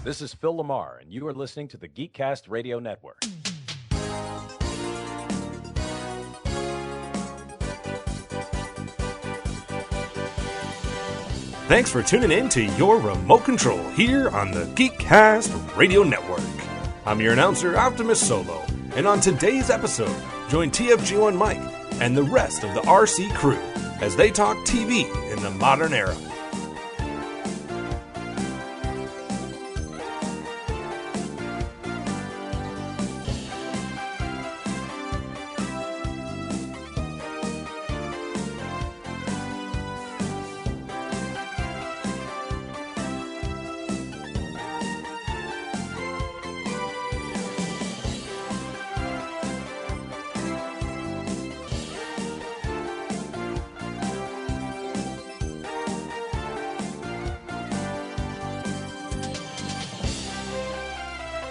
This is Phil Lamar, and you are listening to the Geekcast Radio Network. Thanks for tuning in to your remote control here on the Geekcast Radio Network. I'm your announcer, Optimus Solo, and on today's episode, join TFG1 Mike and the rest of the RC crew as they talk TV in the modern era.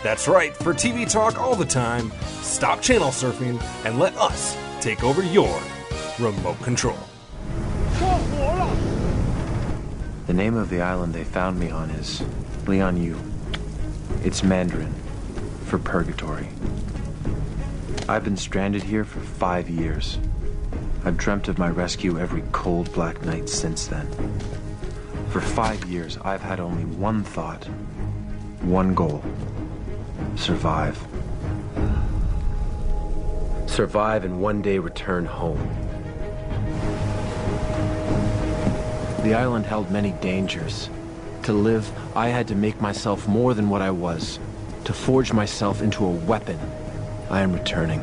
That's right, for TV talk all the time, stop channel surfing and let us take over your remote control. The name of the island they found me on is Lian Yu. It's Mandarin for purgatory. I've been stranded here for 5 years. I've dreamt of my rescue every cold black night since then. For 5 years, I've had only one thought, one goal. Survive. Survive and one day return home. The island held many dangers. To live, I had to make myself more than what I was. To forge myself into a weapon. I am returning.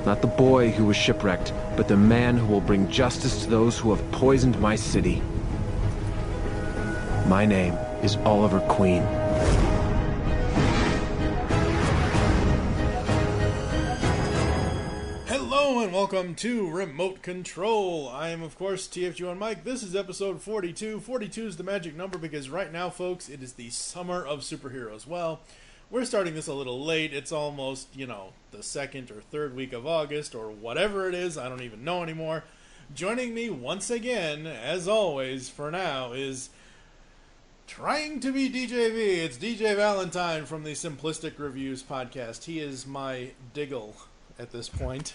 Not the boy who was shipwrecked, but the man who will bring justice to those who have poisoned my city. My name is Oliver Queen. And welcome to Remote Control. I am, of course, TFG1 Mike. This is episode 42. 42 is the magic number because right now, folks, it is the summer of superheroes. Well, we're starting this a little late. It's almost, the second or third week of August or whatever it is. I don't even know anymore. Joining me once again, as always, for now, is trying to be DJV. It's DJ Valentine from the Simplistic Reviews podcast. He is my Diggle at this point.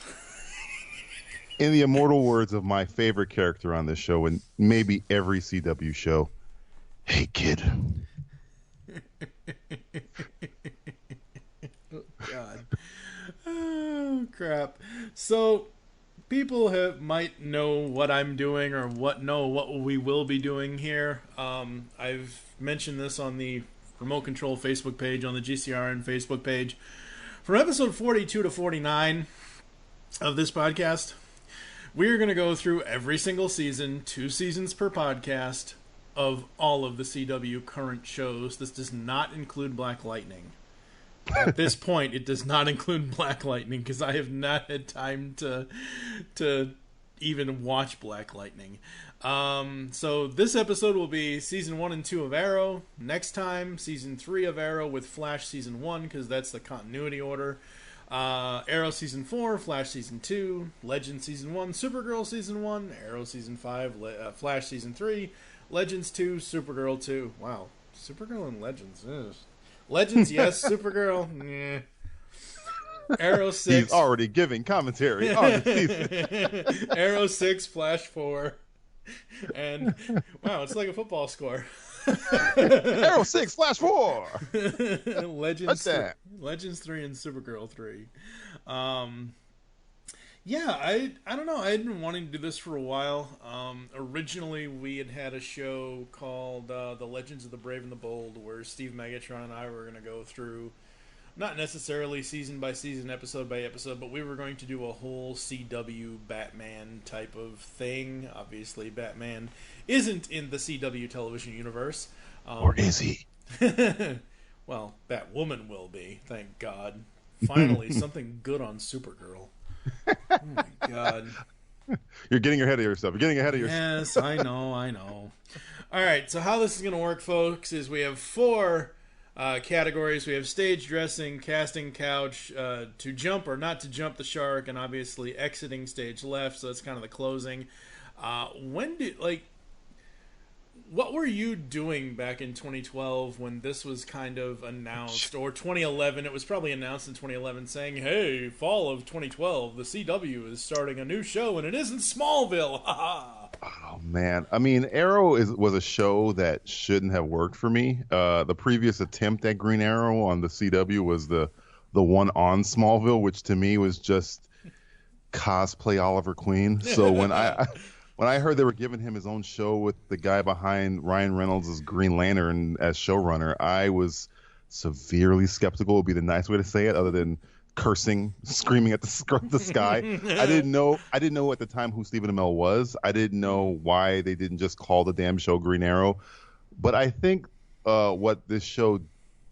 In the immortal words of my favorite character on this show and maybe every CW show, hey, kid. Oh, God. Oh, crap. So, people might know what I'm doing or what we will be doing here. I've mentioned this on the Remote Control Facebook page, on the GCRN Facebook page. From episode 42 to 49 of this podcast, we're going to go through every single season, 2 seasons per podcast, of all of the CW current shows. This does not include Black Lightning. At this point, it does not include Black Lightning because I have not had time to even watch Black Lightning. So this episode will be season 1 and 2 of Arrow. Next time, season 3 of Arrow with Flash season 1 because that's the continuity order. Arrow season 4, Flash season 2, Legends season 1, Supergirl season 1, Arrow season 5, Flash season 3, Legends 2, Supergirl 2. Wow, Supergirl and Legends. Ugh. Legends, yes. Supergirl, nah. Arrow 6. He's already giving commentary on the season. Arrow 6, Flash 4. And, wow, it's like a football score. Arrow 6, Flash 4. Legends 3 and Supergirl 3. Yeah, I don't know. I had been wanting to do this for a while. Originally, we had a show called The Legends of the Brave and the Bold, where Steve Megatron and I were going to go through, not necessarily season by season, episode by episode, but we were going to do a whole CW Batman type of thing. Obviously, Batman isn't in the CW television universe. Or is he? Well, Batwoman will be, thank God. Finally, something good on Supergirl. Oh my God. You're getting ahead of yourself. Yes, I know. All right, so how this is going to work, folks, is we have 4 categories. We have stage dressing, casting couch, to jump or not to jump the shark, and obviously exiting stage left, so that's kind of the closing. What were you doing back in 2012 when this was kind of announced, or 2011? It was probably announced in 2011, saying, "Hey, fall of 2012, the CW is starting a new show, and it isn't Smallville." Oh man, I mean, Arrow was a show that shouldn't have worked for me. The previous attempt at Green Arrow on the CW was the one on Smallville, which to me was just cosplay Oliver Queen. So when I heard they were giving him his own show with the guy behind Ryan Reynolds' Green Lantern as showrunner, I was severely skeptical would be the nice way to say it, other than cursing, screaming at the sky. I didn't know at the time who Stephen Amell was. I didn't know why they didn't just call the damn show Green Arrow. But I think what this show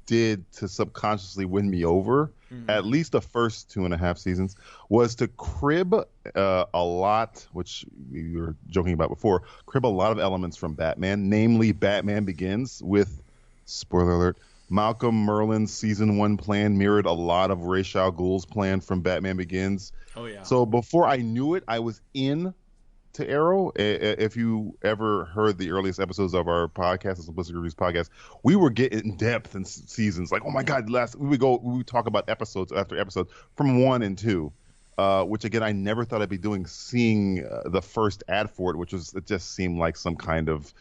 did to subconsciously win me over, at least the first 2.5 seasons, was to crib a lot, which we were joking about before, crib a lot of elements from Batman, namely Batman Begins with, spoiler alert, Malcolm Merlin's season 1 plan mirrored a lot of Ra's al Ghul's plan from Batman Begins. Oh, yeah. So before I knew it, I was in to Arrow. If you ever heard the earliest episodes of our podcast, the Simplistic Reviews podcast, we were getting in depth in seasons. Like, oh my God, we would talk about episodes after episode from 1 and 2, which again, I never thought I'd be doing, seeing the first ad for it, it just seemed like some kind of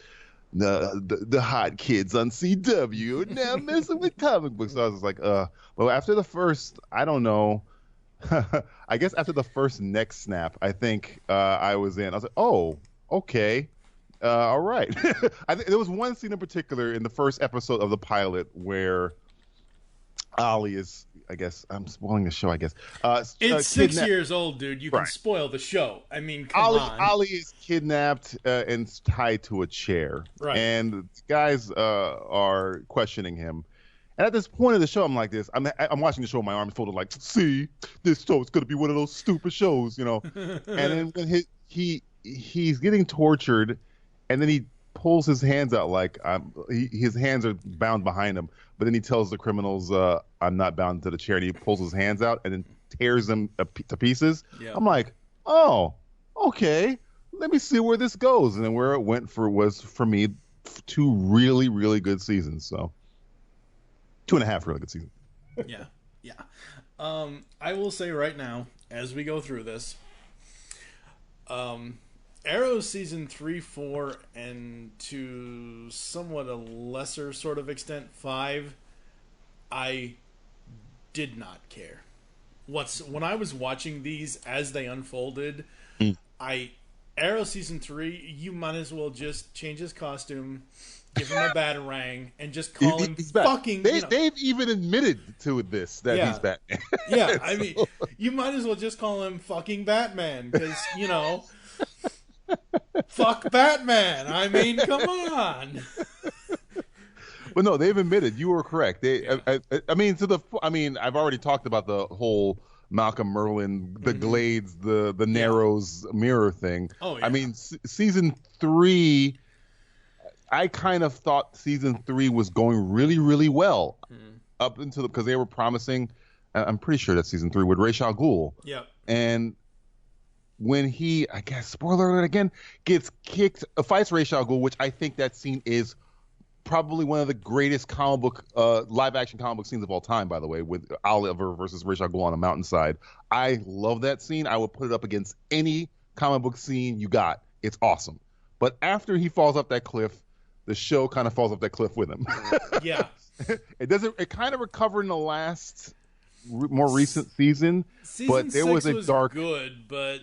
the hot kids on CW now messing with comic books. So I was like, but after the first, I don't know, I guess after the first neck snap, I think I was in. I was like, oh, okay, all right. There was one scene in particular in the first episode of the pilot where Ollie is, I guess, I'm spoiling the show, I guess. It's 6 years old, dude. You can spoil the show. I mean, come on. Ollie is kidnapped and tied to a chair. Right. And the guys are questioning him. And at this point of the show, I'm like this. I'm watching the show, my arms folded, like, see, this show is going to be one of those stupid shows, you know. And then when he's getting tortured, and then he pulls his hands out like his hands are bound behind him, but then he tells the criminals, I'm not bound to the chair, and he pulls his hands out and then tears them to pieces. Yeah. I'm like, oh, okay, let me see where this goes. And then where it went was for me 2 really, really good seasons. So 2.5 really good seasons. Yeah. I will say right now, as we go through this, Arrow season 3, 4, and to somewhat a lesser sort of extent 5, I did not care. When I was watching these as they unfolded, Arrow season 3, you might as well just change his costume, give him a batarang, and just call him fucking... They've even admitted to this, that he's Batman. Yeah, I mean, you might as well just call him fucking Batman, because, you know... Fuck Batman. I mean, come on. But no, they've admitted you were correct. I mean, I've already talked about the whole Malcolm Merlin, the Glades, the Narrows mirror thing. Oh, yeah. I mean, season 3, I kind of thought season 3 was going really, really well up until because they were promising. I'm pretty sure that's season 3 with Ra's al Ghul. Yeah. And when he, I guess, spoiler alert again, gets kicked, fights Ra's al Ghul, which I think that scene is probably one of the greatest comic book, live-action comic book scenes of all time, by the way, with Oliver versus Ra's al Ghul on a mountainside. I love that scene. I would put it up against any comic book scene you got. It's awesome. But after he falls off that cliff, the show kind of falls off that cliff with him. Yeah. It kind of recovered in the last more recent season, but there was a dark good, but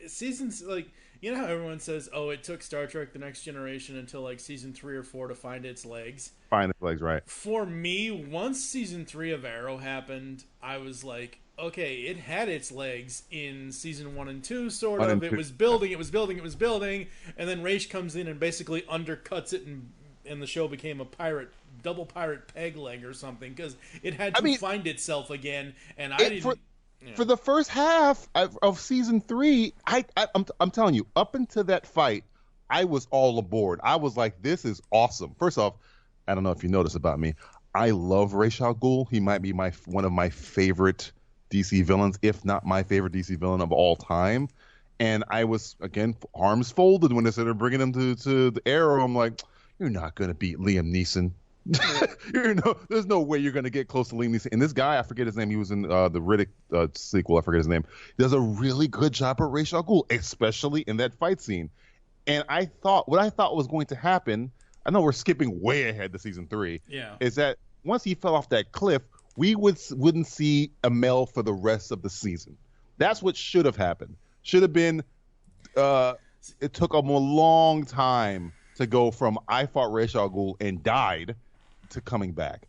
seasons, like, you know how everyone says, oh, it took Star Trek The Next Generation until like season 3 or 4 to find its legs. Right. For me, once season 3 of Arrow happened, I was like, okay, it had its legs in season 1 and 2, sort of. It was building, and then Ra's comes in and basically undercuts it, and the show became a double pirate peg leg or something, because it had to find itself again, and for the first half of season 3, I'm telling you, up until that fight, I was all aboard. I was like, this is awesome. First off, I don't know if you notice about me, I love Ra's al Ghul. He might be one of my favorite DC villains, if not my favorite DC villain of all time. And I was, again, arms folded when they started bringing him to the Arrow. I'm like, you're not going to beat Liam Neeson. There's no way you're going to get close to Liam Neeson. And this guy, I forget his name. He was in the Riddick sequel. I forget his name. He does a really good job at Ra's al Ghul, especially in that fight scene. And what I thought was going to happen, I know we're skipping way ahead to season 3, is that once he fell off that cliff, we wouldn't see Amell for the rest of the season. That's what should have happened. Should have been, it took them a long time to go from I fought Ra's al Ghul and died to coming back.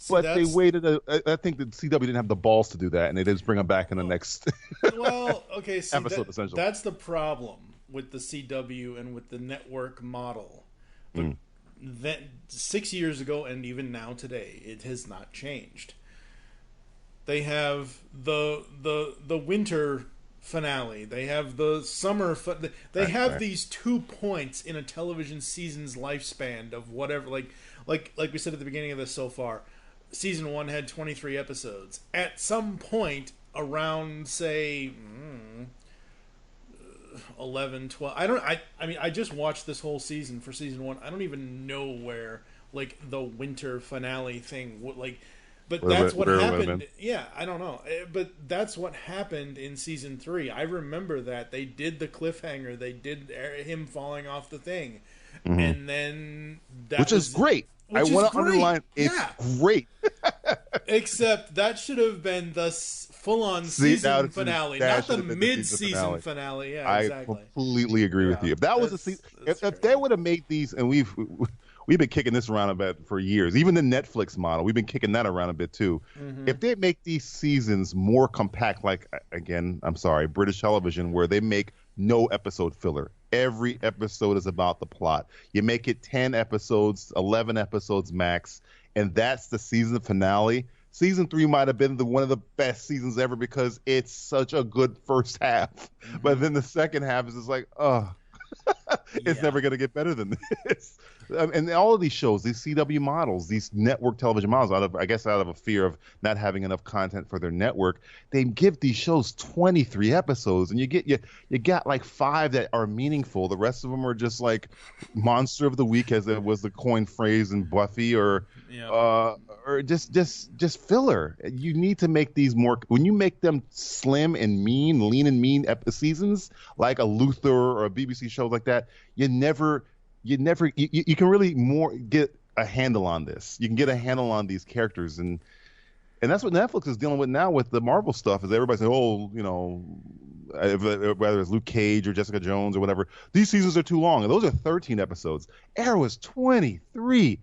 But they waited. I think the CW didn't have the balls to do that, and they just bring him back in the next episode, essentially. That's the problem with the CW and with the network model. But that 6 years ago and even now today, it has not changed. They have the winter finale. They have the summer. They have these 2 points in a television season's lifespan of whatever. Like we said at the beginning of this so far, season 1 had 23 episodes. At some point around, say, 11, 12. I mean, I just watched this whole season for season 1. I don't even know where the winter finale thing but that's what happened. Yeah, I don't know. But that's what happened in season 3. I remember that they did the cliffhanger. They did him falling off the thing, and then which is great. I want to underline it's great. Except that should have been the full-on season finale, not the mid-season finale. Yeah, exactly. I completely agree with you. If that was a season, if they would have made these, and we've been kicking this around a bit for years. Even the Netflix model, we've been kicking that around a bit too. If they make these seasons more compact, again, I'm sorry, British television, where they make no episode filler. Every episode is about the plot. You make it 10 episodes, 11 episodes max, and that's the season finale. Season 3 might have been one of the best seasons ever because it's such a good first half. But then the second half is just like, it's never going to get better than this. And all of these shows, these CW models, these network television models, out of a fear of not having enough content for their network, they give these shows 23 episodes, and you got like 5 that are meaningful. The rest of them are just like monster of the week, as it was the coined phrase in Buffy, or just filler. You need to make these more. When you make them slim and mean, lean and mean seasons, like a Luther or a BBC show like that, you can really more get a handle on this. You can get a handle on these characters, and that's what Netflix is dealing with now with the Marvel stuff. Is everybody saying, whether it's Luke Cage or Jessica Jones or whatever, these seasons are too long, and those are 13 episodes. Arrow is 23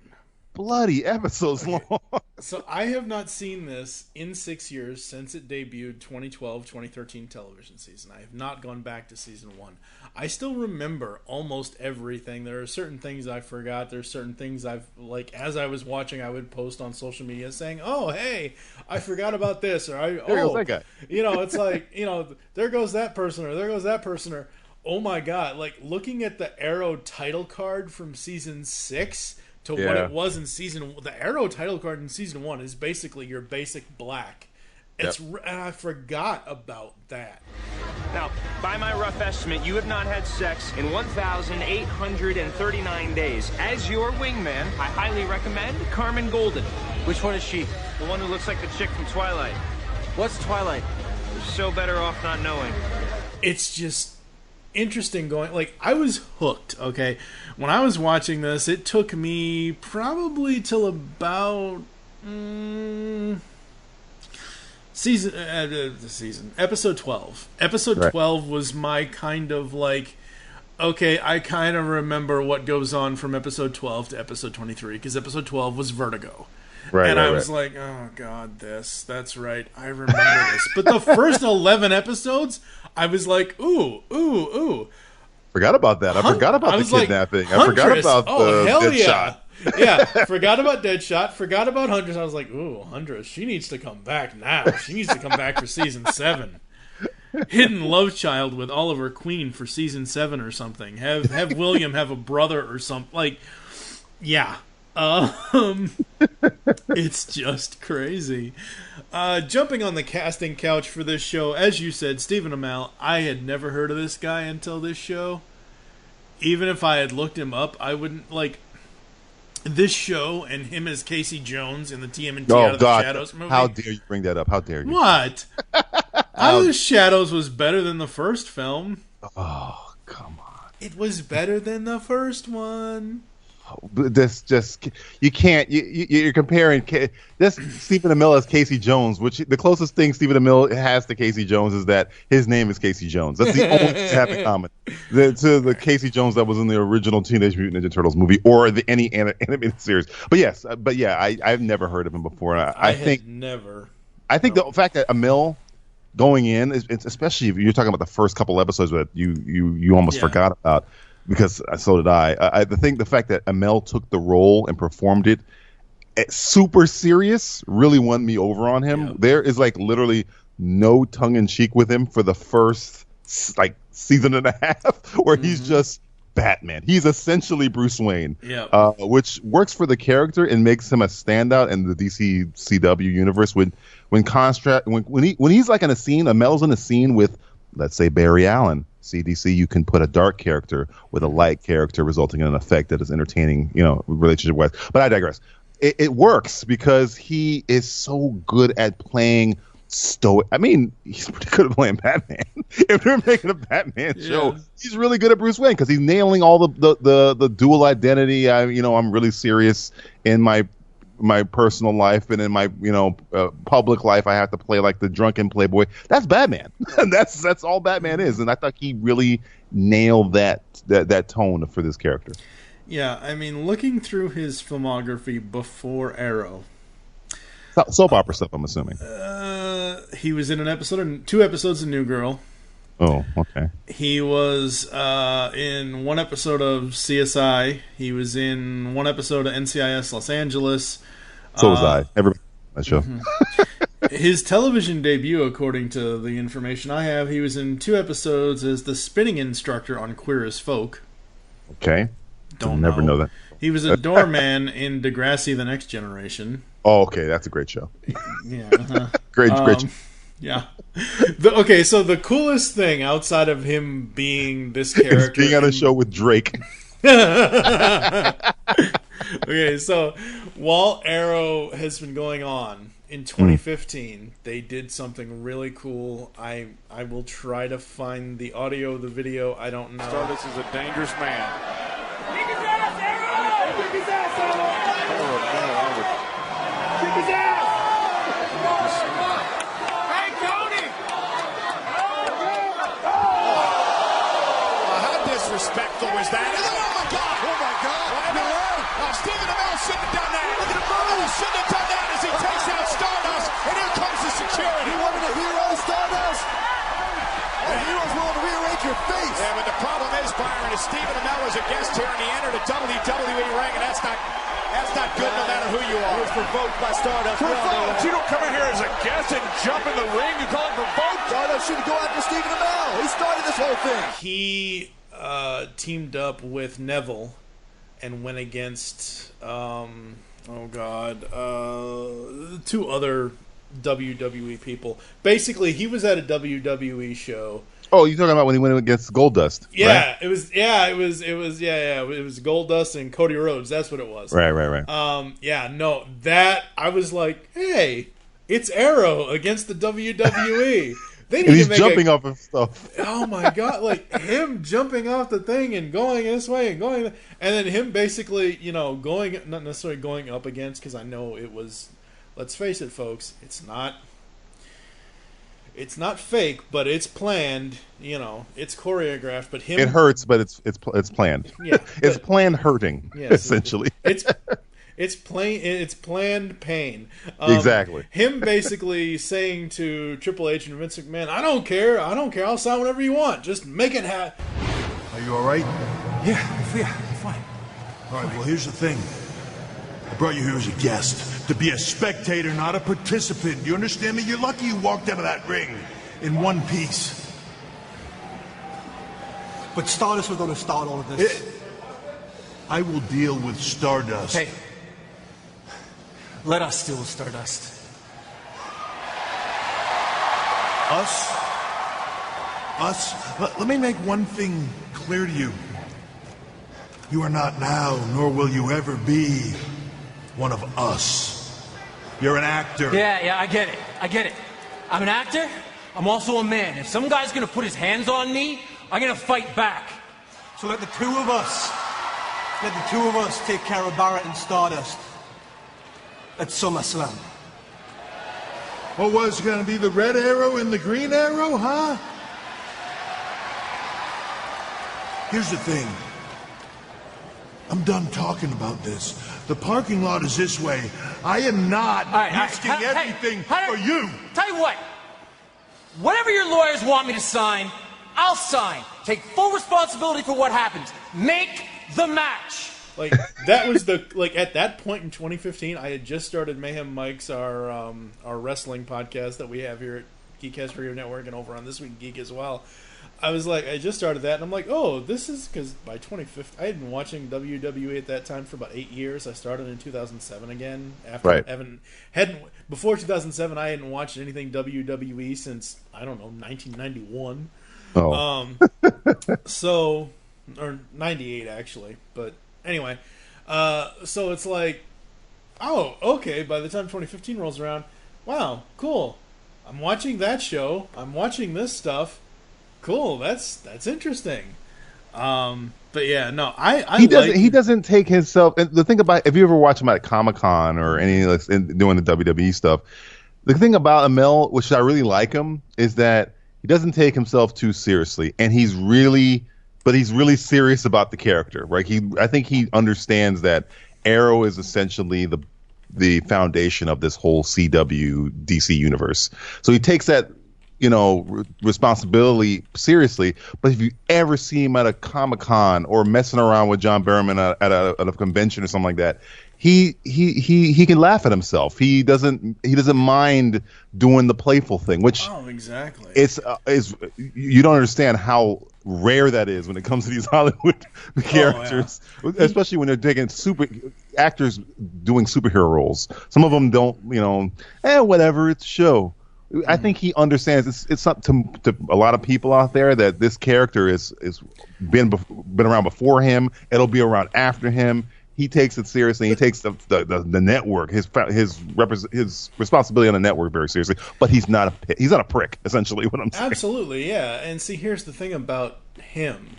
bloody episodes long. So I have not seen this in 6 years since it debuted 2012-2013 television season. I have not gone back to season 1. I still remember almost everything. There are certain things I forgot. There's certain things as I was watching, I would post on social media saying, "Oh, hey, I forgot about this," or there goes that guy. It's like, there goes that person, or there goes that person, or oh my God, looking at the Arrow title card from season 6 to what it was in the Arrow title card in season 1 is basically your basic black. And I forgot about that. Now, by my rough estimate, you have not had sex in 1,839 days. As your wingman, I highly recommend Carmen Golden. Which one is she? The one who looks like the chick from Twilight. What's Twilight? You're so better off not knowing. It's just interesting going. I was hooked, okay? When I was watching this, it took me probably till about... episode 12. Episode 12 was my kind of okay, I kind of remember what goes on from episode 12 to episode 23, because episode 12 was Vertigo. I was like, oh God, that's right, I remember this. But the first 11 episodes, I was like, ooh. Forgot about that. I forgot about the kidnapping. I forgot about the Deadshot. Forgot about Deadshot, forgot about Huntress. I was like, ooh, Huntress, she needs to come back now. She needs to come back for season 7. Hidden love child with Oliver Queen for season 7 or something. Have William have a brother or something. It's just crazy. Jumping on the casting couch for this show, as you said, Stephen Amell. I had never heard of this guy until this show. Even if I had looked him up, I wouldn't like this show and him as Casey Jones in the TMNT Out of the Shadows movie. How dare you bring that up? How dare you? What? Out of the Shadows was better than the first film. Oh, come on. It was better than the first one. This just you can't. You're comparing this Stephen Amell as Casey Jones, which the closest thing Stephen Amell has to Casey Jones is that his name is Casey Jones. That's the only thing they have in common to the Casey Jones that was in the original Teenage Mutant Ninja Turtles movie or any animated series. But yes, I've never heard of him before. I think never. I think the fact that Amell going in, especially if you're talking about the first couple episodes that you almost forgot about. Because so did I. The fact that Amell took the role and performed it super serious really won me over on him. Yep. There is like literally no tongue in cheek with him for the first like season and a half, where he's just Batman. He's essentially Bruce Wayne, which works for the character and makes him a standout in the DC CW universe. When he's like in a scene, Amell's in a scene with, let's say, Barry Allen. CDC, you can put a dark character with a light character, resulting in an effect that is entertaining, relationship wise. But I digress. It works because he is so good at playing stoic. I mean, he's pretty good at playing Batman. If they're making a Batman show, he's really good at Bruce Wayne because he's nailing all the dual identity. I'm really serious in my personal life, and in my public life I have to play like the drunken playboy. That's Batman. that's all Batman is, and I thought he really nailed that tone for this character. Yeah, I mean, looking through his filmography before Arrow, soap opera stuff, I'm assuming. He was in two episodes of New Girl. Oh, okay. He was in one episode of CSI. He was in one episode of NCIS Los Angeles. So was I. Everybody on that show. Mm-hmm. His television debut, according to the information I have, he was in 2 episodes as the spinning instructor on Queer as Folk. Okay. Don't never know that. He was a doorman in Degrassi: The Next Generation. Oh, okay. That's a great show. Yeah. Great show. Yeah. So the coolest thing outside of him being this character, being on a show with Drake. Okay, so while Arrow has been going on in 2015, they did something really cool. I will try to find the audio, the video. I don't know. Stardust is a dangerous man. Kick his ass, Arrow! Kick his ass, Arrow! Kick his ass! Disrespectful was that? Oh my God! Oh my God! Stephen Amell shouldn't have done that. Look at him move! He shouldn't have done that as he takes out Stardust, and here comes the security. You wanted a hero, Stardust? A hero's willing to rearrange your face. Yeah, but the problem is, Byron, is Stephen Amell was a guest here, and he entered a WWE ring, and that's not good no matter who you are. He was provoked by Stardust. Provoked? You don't come in here as a guest and jump in the ring. You call it provoked? Stardust shouldn't go after Stephen Amell. He started this whole thing. He teamed up with Neville and went against 2 other WWE people. Basically, he was at a WWE show. Oh, you're talking about when he went against Goldust? Yeah, right? it was Goldust and Cody Rhodes. That's what it was. Right. That I was like, hey, it's Arrow against the WWE. And he's jumping off of stuff. Oh my God! Like him jumping off the thing and going this way and going, and then him basically, going, not necessarily going up against, because I know it was. Let's face it, folks. It's not fake, but it's planned. It's choreographed. But him, it hurts, but it's planned. Yeah, it's planned hurting. Yes, essentially. It's planned pain. Exactly. Him basically saying to Triple H and Vince McMahon, I don't care. I'll sign whatever you want. Just make it happen. Are you all right? Yeah, fine. All right, well, here's the thing. I brought you here as a guest, to be a spectator, not a participant. You understand me? You're lucky you walked out of that ring in one piece. But Stardust was going to start all of this. I will deal with Stardust. Hey, Let us steal the Stardust. Us? Us? Let me make one thing clear to you. You are not now, nor will you ever be, one of us. You're an actor. Yeah, I get it. I'm an actor. I'm also a man. If some guy's gonna put his hands on me, I'm gonna fight back. So let the two of us take care of Barrett and Stardust at SummerSlam. What was going to be the red arrow and the green arrow, huh? Here's the thing. I'm done talking about this. The parking lot is this way. I am not risking everything for you. Tell you what. Whatever your lawyers want me to sign, I'll sign. Take full responsibility for what happens. Make the match. Like, that was at that point in 2015, I had just started Mayhem Mike's, our wrestling podcast that we have here at Geekcast Radio Network and over on This Week in Geek as well. I was like, I just started that, and I'm like, oh, this is, because by 2015, I had been watching WWE at that time for about 8 years. I started in 2007 again. After before 2007, I hadn't watched anything WWE since, I don't know, 1991. Oh. Or 98, actually, but anyway, so it's like, oh, okay, by the time 2015 rolls around, wow, cool. I'm watching that show. I'm watching this stuff. Cool, that's interesting. But yeah, no, he doesn't take himself. And the thing about, if you ever watch him at Comic-Con or any doing the WWE stuff, the thing about Amell, which I really like him, is that he doesn't take himself too seriously, and he's really serious about the character, right? I think he understands that Arrow is essentially the foundation of this whole CW DC universe. So he takes that, responsibility seriously. But if you ever see him at a Comic-Con or messing around with John Barrowman at a convention or something like that, he can laugh at himself. He doesn't mind doing the playful thing, which exactly. It's you don't understand how rare that is when it comes to these Hollywood characters, especially when they're taking actors doing superhero roles. Some of them don't, whatever, it's a show. I think he understands it's something to a lot of people out there that this character is been around before him. It'll be around after him. He takes it seriously. He takes the network, his responsibility on the network very seriously. But he's not a prick. Essentially, what I'm saying. Absolutely, yeah. And see, here's the thing about him.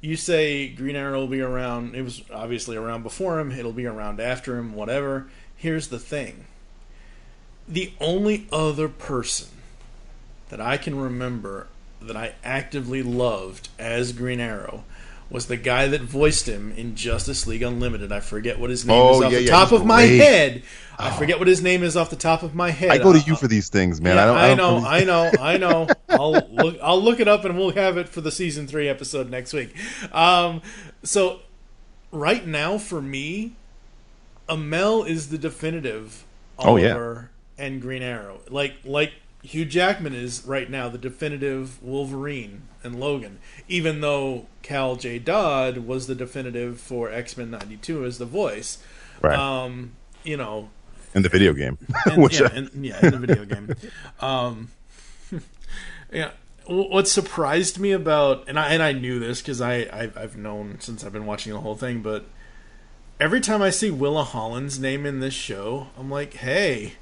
You say Green Arrow will be around. It was obviously around before him. It'll be around after him. Whatever. Here's the thing. The only other person that I can remember that I actively loved as Green Arrow was the guy that voiced him in Justice League Unlimited. I forget what his name is off the top of my head. I forget what his name is off the top of my head. I go to you for these things, man. Yeah, I know. I'll look it up and we'll have it for the season 3 episode next week. So right now for me, Amell is the definitive Oliver and Green Arrow. Like Hugh Jackman is right now the definitive Wolverine and Logan, even though Cal J. Dodd was the definitive for X-Men 92 as the voice. Right. In the video game. In the video game. Yeah. What surprised me about, and I knew this because I've known since I've been watching the whole thing, but every time I see Willa Holland's name in this show, I'm like, hey,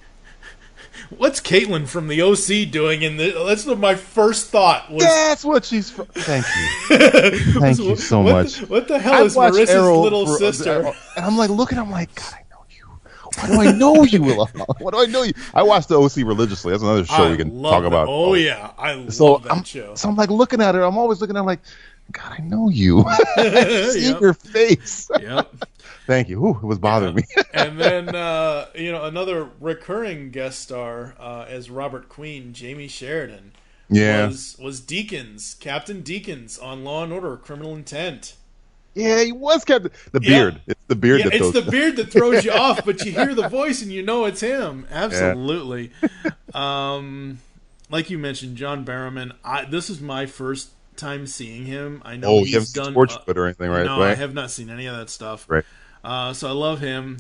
what's Caitlin from the OC doing in this? That's what my first thought was. That's what she's from. Thank you. Thank you so much. What the hell is Marissa's little sister? And I'm like, looking, I'm like, God, I know you. Why do I know you, Willa Holland? Why do I know you? I watch the OC religiously. That's another show we can talk about. Oh, yeah. I love that show. So I'm like looking at her. I'm always looking at her like, God, I know you. I've seen your face. Yep. Thank you. Ooh, it was bothering me. And then, another recurring guest star as Robert Queen, Jamie Sheridan, was Deakins, Captain Deakins on Law and Order: Criminal Intent. Yeah, he was Captain. The beard. Yeah. It's the beard. Beard that throws you off, but you hear the voice and you know it's him. Absolutely. Yeah. Like you mentioned, John Barrowman. This is my first time seeing him. I know he's done Torchwood or anything, right? No, I have not seen any of that stuff. Right. So I love him.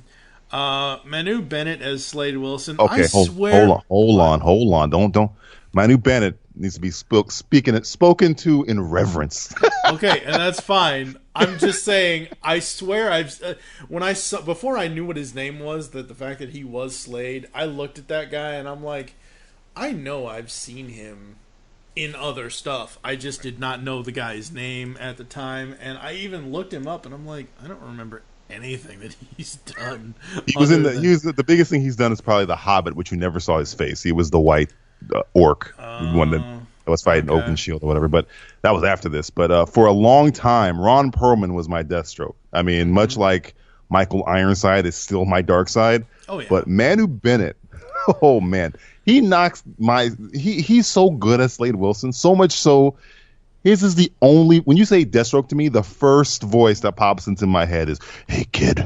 Manu Bennett as Slade Wilson. Okay, I swear. hold on. Don't. Manu Bennett needs to be spoken to in reverence. Okay, and that's fine. I'm just saying. I swear, before I knew what his name was, that the fact that he was Slade, I looked at that guy and I'm like, I know I've seen him in other stuff. I just did not know the guy's name at the time, and I even looked him up, and I'm like, I don't remember anything that he's done. The biggest thing he's done is probably The Hobbit, which you never saw his face. He was the white orc, one that was fighting Oaken Shield or whatever. But that was after this. But for a long time, Ron Perlman was my Deathstroke. I mean, much like Michael Ironside is still my dark side. Oh yeah. But Manu Bennett, oh man, he's so good at Slade Wilson, so much so. His is the only, when you say Deathstroke to me, the first voice that pops into my head is, "Hey kid,"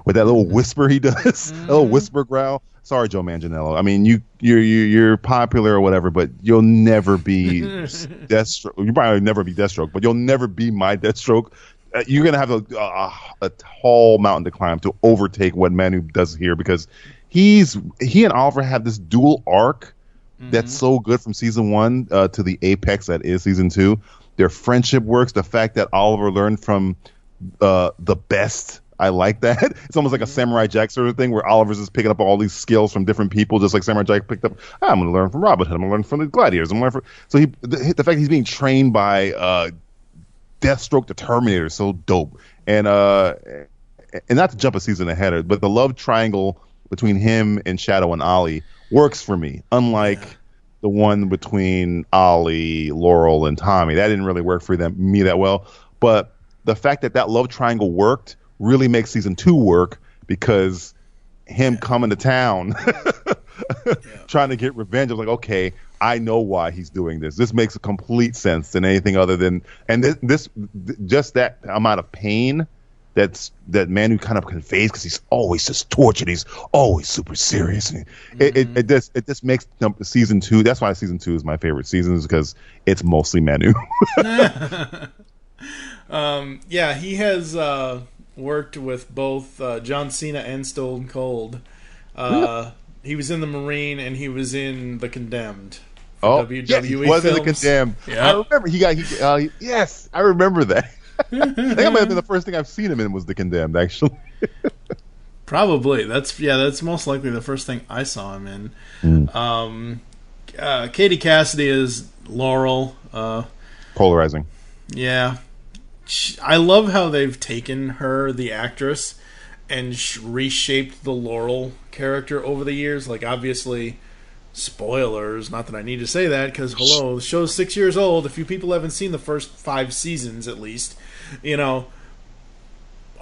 with that little whisper he does, a little whisper growl. Sorry, Joe Manganiello. I mean, you're popular or whatever, but you'll never be Deathstroke. You probably never be Deathstroke, but you'll never be my Deathstroke. You're gonna have a tall mountain to climb to overtake what Manu does here, because he and Oliver have this dual arc that's so good from season 1 to the apex that is season 2. Their friendship works. The fact that Oliver learned from the best, I like that. It's almost like a Samurai Jack sort of thing, where Oliver's just picking up all these skills from different people, just like Samurai Jack picked up. I'm going to learn from Robin Hood. I'm going to learn from the Gladiators. The fact that he's being trained by Deathstroke the Terminator is so dope. And not to jump a season ahead, but the love triangle between him and Shadow and Ollie works for me. Unlike the one between Ollie, Laurel, and Tommy, that didn't really work for me that well. But the fact that love triangle worked really makes season 2 work, because him coming to town trying to get revenge, I was like, okay, I know why he's doing this. This makes a complete sense than anything other than, and this just that amount of pain that Manu kind of conveys, because he's always just tortured. He's always super serious. And it just makes season 2. That's why season 2 is my favorite season, is because it's mostly Manu. He has worked with both John Cena and Stone Cold. He was in The Marine, and he was in The Condemned. WWE yes, he was in The Condemned. Yep. I remember yes, I remember that. I think that might have been the first thing I've seen him in, was The Condemned, actually. Probably. That's most likely the first thing I saw him in. Katie Cassidy is Laurel. Polarizing. Yeah. I love how they've taken her, the actress, and reshaped the Laurel character over the years. Like, obviously, spoilers, not that I need to say that, because, hello, the show's 6 years old. If you people haven't seen the first 5 seasons, at least,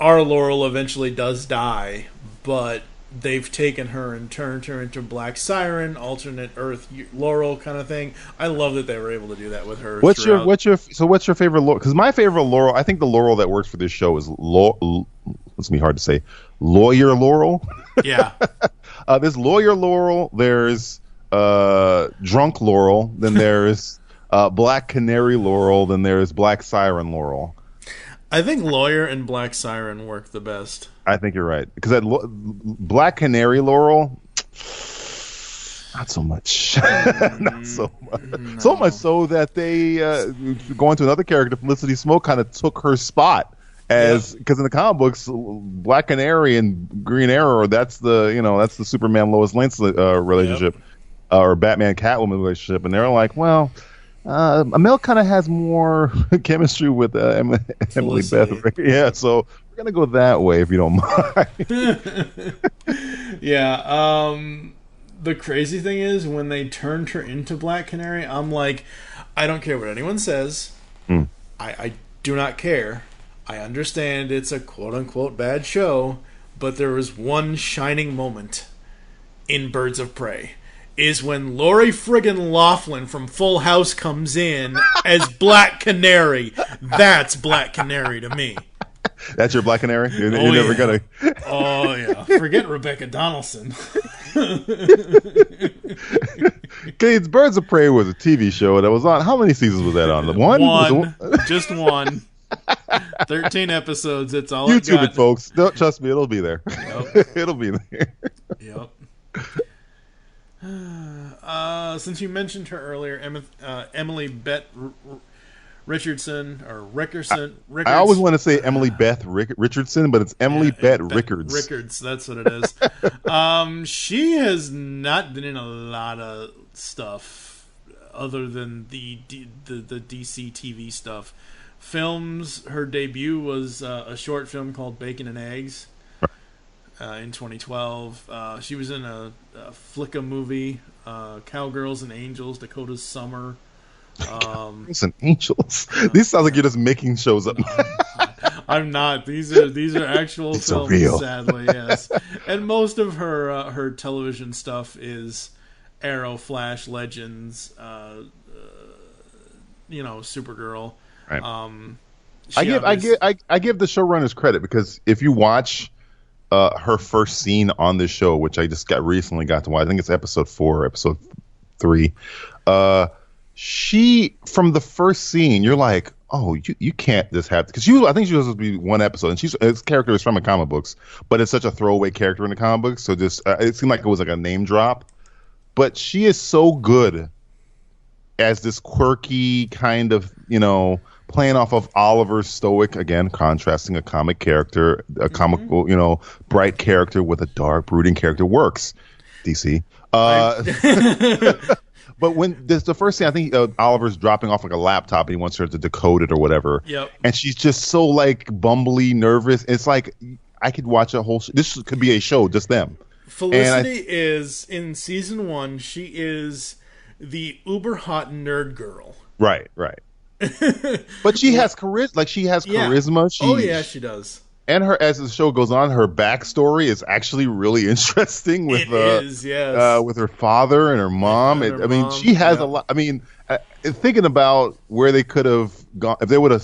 our Laurel eventually does die, but they've taken her and turned her into Black Siren, alternate Earth Laurel kind of thing. I love that they were able to do that with her. What's your favorite Laurel? Because my favorite Laurel, I think the Laurel that works for this show is it's gonna be hard to say, Lawyer Laurel. Yeah. There's Lawyer Laurel. There's Drunk Laurel. Then there's Black Canary Laurel. Then there's Black Siren Laurel. I think Lawyer and Black Siren work the best. I think you're right, because that Black Canary Laurel, not so much. Not so much. No. So much so that they, going to another character, Felicity Smoke, kind of took her spot, because in the comic books, Black Canary and Green Arrow, that's the Superman Lois Lane relationship, or Batman Catwoman relationship, and they're like, well, Amel kind of has more chemistry with Emily Beth. Yeah, so we're going to go that way, if you don't mind. Yeah. The crazy thing is, when they turned her into Black Canary, I'm like, I don't care what anyone says. I do not care. I understand it's a quote-unquote bad show, but there was one shining moment in Birds of Prey. Is when Lori friggin' Loughlin from Full House comes in as Black Canary. That's Black Canary to me. That's your Black Canary? You're never gonna... Oh, yeah. Forget Rebecca Donaldson. Okay, Birds of Prey was a TV show that was on... How many seasons was that on? One? Just one. 13 episodes, that's all YouTube it got. Folks. Don't trust me, it'll be there. Yep. It'll be there. Yep. Since you mentioned her earlier, Emily Beth Richardson or Rickerson. I always want to say Emily Beth Richardson, but it's Emily Beth Rickards. Rickards, that's what it is. She has not been in a lot of stuff other than the DC TV stuff. Films. Her debut was a short film called Bacon and Eggs in 2012. She was in a Flicka movie, Cowgirls and Angels, Dakota's Summer. Cowgirls and Angels. These sound like you're just making shows up. I'm not. These are actual films. Real. Sadly, yes. And most of her television stuff is Arrow, Flash, Legends, Supergirl. Right. I give the showrunners credit, because if you watch her first scene on this show, which I just recently got to watch, I think it's episode 4, episode 3. She, from the first scene, you're like, oh, you can't just have, because I think she was supposed to be one episode, and this character is from the comic books, but it's such a throwaway character in the comic books, so just it seemed like it was like a name drop. But she is so good as this quirky kind of, playing off of Oliver's stoic, again, contrasting a comic character, a comical, bright character with a dark, brooding character. Works, DC. But when this the first thing, I think Oliver's dropping off like a laptop and he wants her to decode it or whatever. Yep. And she's just so like bumbly, nervous. It's like I could watch a whole. This could be a show, just them. Felicity is in season 1. She is the uber hot nerd girl. Right. But she has charisma. Like she has charisma. She does. And as the show goes on, her backstory is actually really interesting. With with her father and her mom. She has a lot. I mean, thinking about where they could have gone if they would have,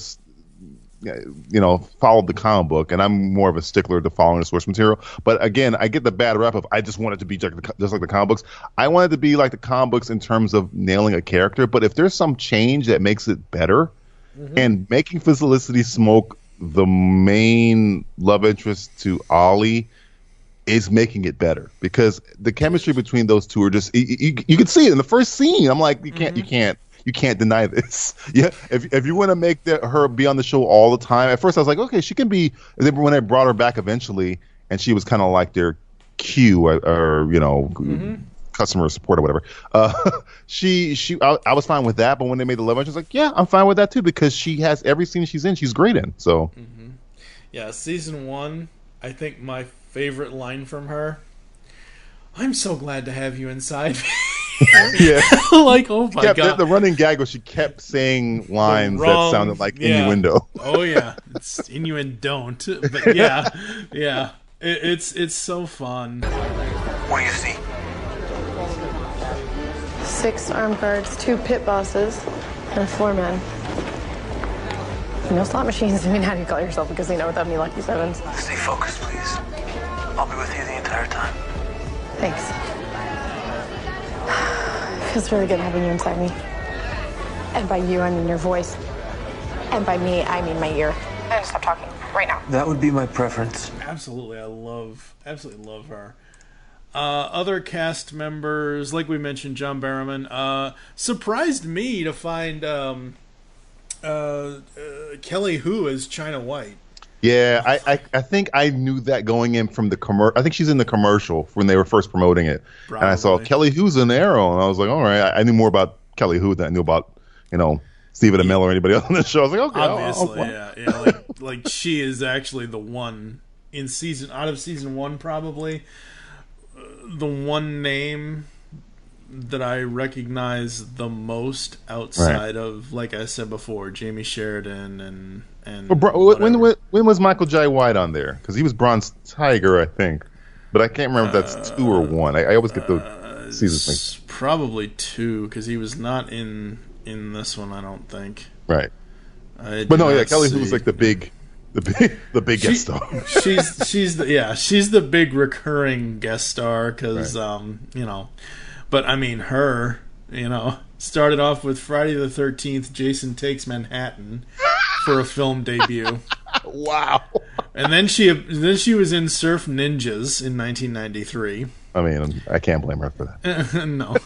followed the comic book. And I'm more of a stickler to following the source material. But again, I get the bad rep of I just want it to be just like the comic books. I want it to be like the comic books in terms of nailing a character. But if there's some change that makes it better, and making Felicity Smoke the main love interest to Ollie is making it better, because the chemistry between those two are just you can see it in the first scene. I'm like, you can't deny this. Yeah, if you want to make her be on the show all the time, at first I was like, okay, she can be. And then when I brought her back eventually, and she was kind of like their Q or customer support or whatever. I was fine with that, but when they made the love interest, I was like, yeah, I'm fine with that too, because she has every scene she's in, she's great in. So, yeah, season 1, I think my favorite line from her. I'm so glad to have you inside. Yeah, like, oh my god, the running gag was she kept saying lines that sounded like innuendo. Oh yeah, it's innuendo, but yeah, it's so fun. What do you see? 6 armed guards, 2 pit bosses, and a floor man. No slot machines. I mean, how do you call yourself a casino without any Lucky Sevens? Stay focused, please. I'll be with you the entire time. Thanks. It feels really good having you inside me. And by you, I mean your voice. And by me, I mean my ear. And stop talking right now. That would be my preference. Absolutely, absolutely love her. Other cast members, like we mentioned, John Barrowman, surprised me to find Kelly Hu as China White. Yeah, I think I knew that going in from the commercial. I think she's in the commercial when they were first promoting it. Probably. And I saw Kelly Hu's in Arrow, and I was like, all right. I knew more about Kelly Hu than I knew about, Stephen Amell or anybody else on the show. I was like, okay. Obviously, yeah. Like she is actually the one out of season 1, probably the one name that I recognize the most outside of, like I said before, Jamie Sheridan and. When was Michael Jai White on there? Because he was Bronze Tiger, I think, but I can't remember if that's 2 or 1. I always get the seasons thing. Probably 2, because he was not in this one, I don't think. Right. But no, Kelly Hu was like the big guest star. she's the big recurring guest star, because but I mean her, started off with Friday the 13th, Jason Takes Manhattan for a film debut. Wow. And then she was in Surf Ninjas in 1993. I mean, I can't blame her for that. No.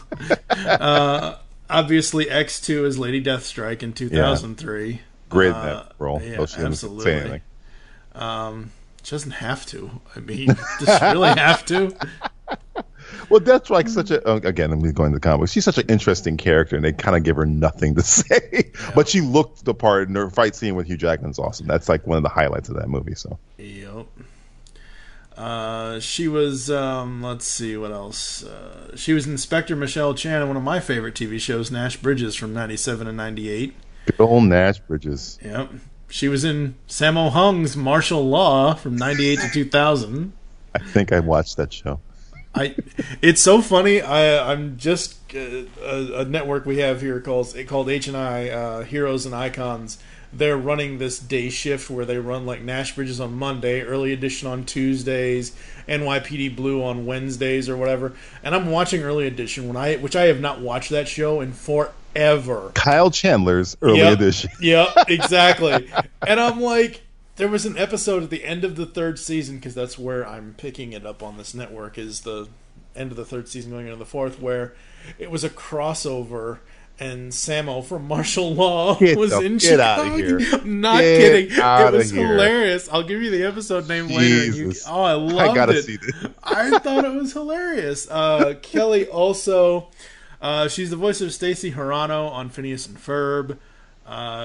Obviously, X2 is Lady Deathstrike in 2003. Great in that role. Yeah, she didn't absolutely. say anything. She doesn't have to. I mean, does she really have to? Well, that's like such a. Again, I'm going to the comics. She's such an interesting character, and they kind of give her nothing to say. Yeah. But she looked the part, and her fight scene with Hugh Jackman's awesome. That's like one of the highlights of that movie. So. Yep. She was. Let's see what else. She was Inspector Michelle Chan in one of my favorite TV shows, Nash Bridges, from '97 and '98. Good old Nash Bridges. Yep. She was in Sammo Hung's Martial Law from '98 to 2000. I think I watched that show. It's so funny. I'm just a network we have here called H&I Heroes and Icons. They're running this day shift where they run like Nash Bridges on Monday, Early Edition on Tuesdays, NYPD Blue on Wednesdays or whatever. And I'm watching Early Edition which I have not watched that show in forever. Kyle Chandler's Early Edition. Yep, exactly. And I'm like, there was an episode at the end of the third season, because that's where I'm picking it up on this network, is the end of the third season going into the fourth, where it was a crossover, and Sammo from Martial Law was in Chicago. Get out of here. I'm not kidding. It was hilarious. I'll give you the episode name later. I loved it. I gotta see this. I thought it was hilarious. Kelly also, she's the voice of Stacey Hirano on Phineas and Ferb.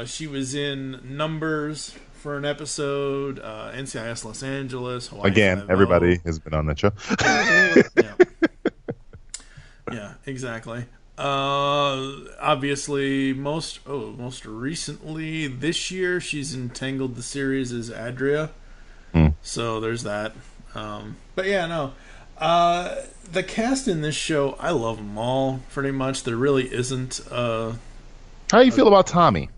She was in Numbers for an episode, NCIS Los Angeles, Hawaii Again, 5-0. everybody has been on that show. Yeah, exactly. Obviously, most recently this year, she's in Tangled the series as Adria. So there's that. But yeah, no. The cast in this show, I love them all pretty much. There really isn't. How do you feel about Tommy?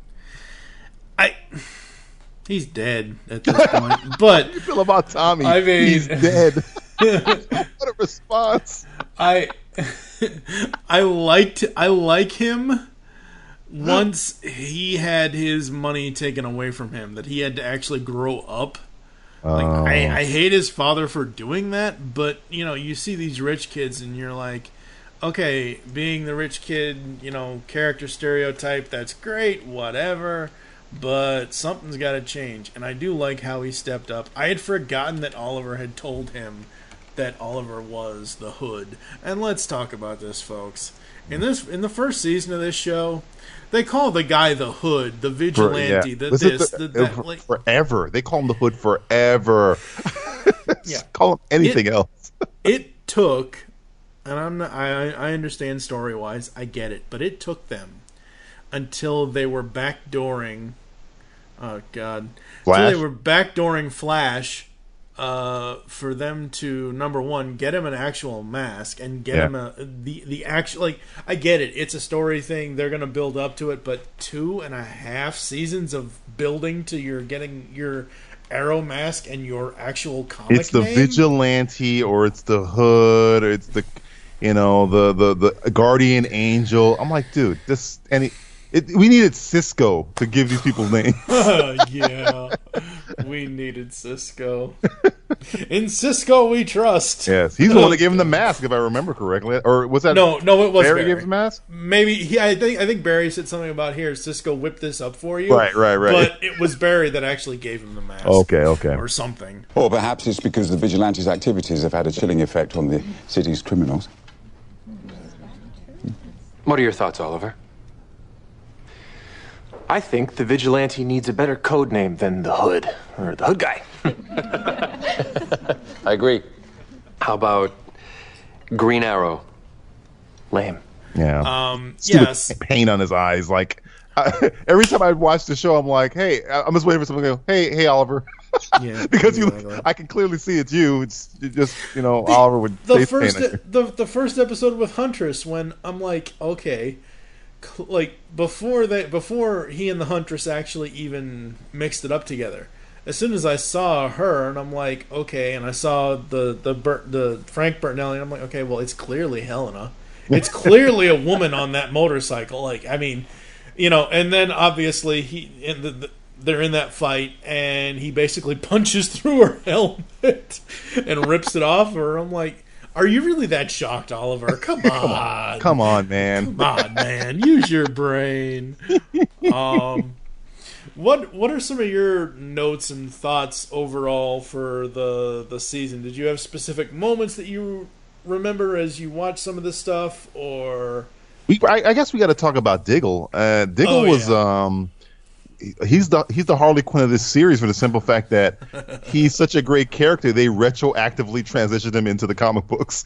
He's dead at this point. But how do you feel about Tommy? I mean, he's dead. What a response! I like him once he had his money taken away from him, that he had to actually grow up. Like, I hate his father for doing that, but you see these rich kids and you're like, okay, being the rich kid, character stereotype, that's great, whatever, but something's got to change. And I do like how he stepped up. I had forgotten that Oliver had told him that Oliver was the Hood. And let's talk about this, folks. In the first season of this show, they call the guy the Hood, the vigilante, that. Forever. They call him the Hood forever. Yeah. Call him anything else. It took, and I understand story-wise, I get it, but it took them until they were backdooring. Oh God! Flash? Until they were backdooring Flash. For them to, number one, get him an actual mask and get him the actual, like, I get it, it's a story thing, they're gonna build up to it, but 2.5 seasons of building to your getting your Arrow mask and your actual comic It's the name? vigilante, or it's the Hood, or it's the the guardian angel. I'm like, dude, we needed Cisco to give these people names. Yeah, we needed Cisco. In Cisco we trust. Yes, he's the one that gave him the mask, if I remember correctly. Or was that no? It was Barry. Gave him the mask. Maybe I think Barry said something about, here, Cisco whipped this up for you. Right. But it was Barry that actually gave him the mask. Okay. Or something. Or perhaps it's because the vigilantes' activities have had a chilling effect on the city's criminals. What are your thoughts, Oliver? I think the vigilante needs a better code name than the Hood, or the Hood guy. I agree. How about Green Arrow? Lame. Yeah. Yes. Pain on his eyes. Like, every time I watch the show, I'm like, hey, I'm just waiting for someone to go, hey, Oliver. Yeah, because I can clearly see it's you. It's just, Oliver would say the first episode with Huntress, when I'm like, okay, like before he and the Huntress actually even mixed it up together. As soon as I saw her, and I'm like, okay, and I saw the Frank Bertinelli, and I'm like, okay, well, it's clearly Helena. It's clearly a woman on that motorcycle. Like, I mean, and then obviously they're in that fight, and he basically punches through her helmet and rips it off her. I'm like, are you really that shocked, Oliver? Come on. Come on, man. Come on, man. Use your brain. What are some of your notes and thoughts overall for the season? Did you have specific moments that you remember as you watch some of this stuff, or I guess we got to talk about Diggle. Diggle was he's the Harley Quinn of this series for the simple fact that he's such a great character. They retroactively transitioned him into the comic books,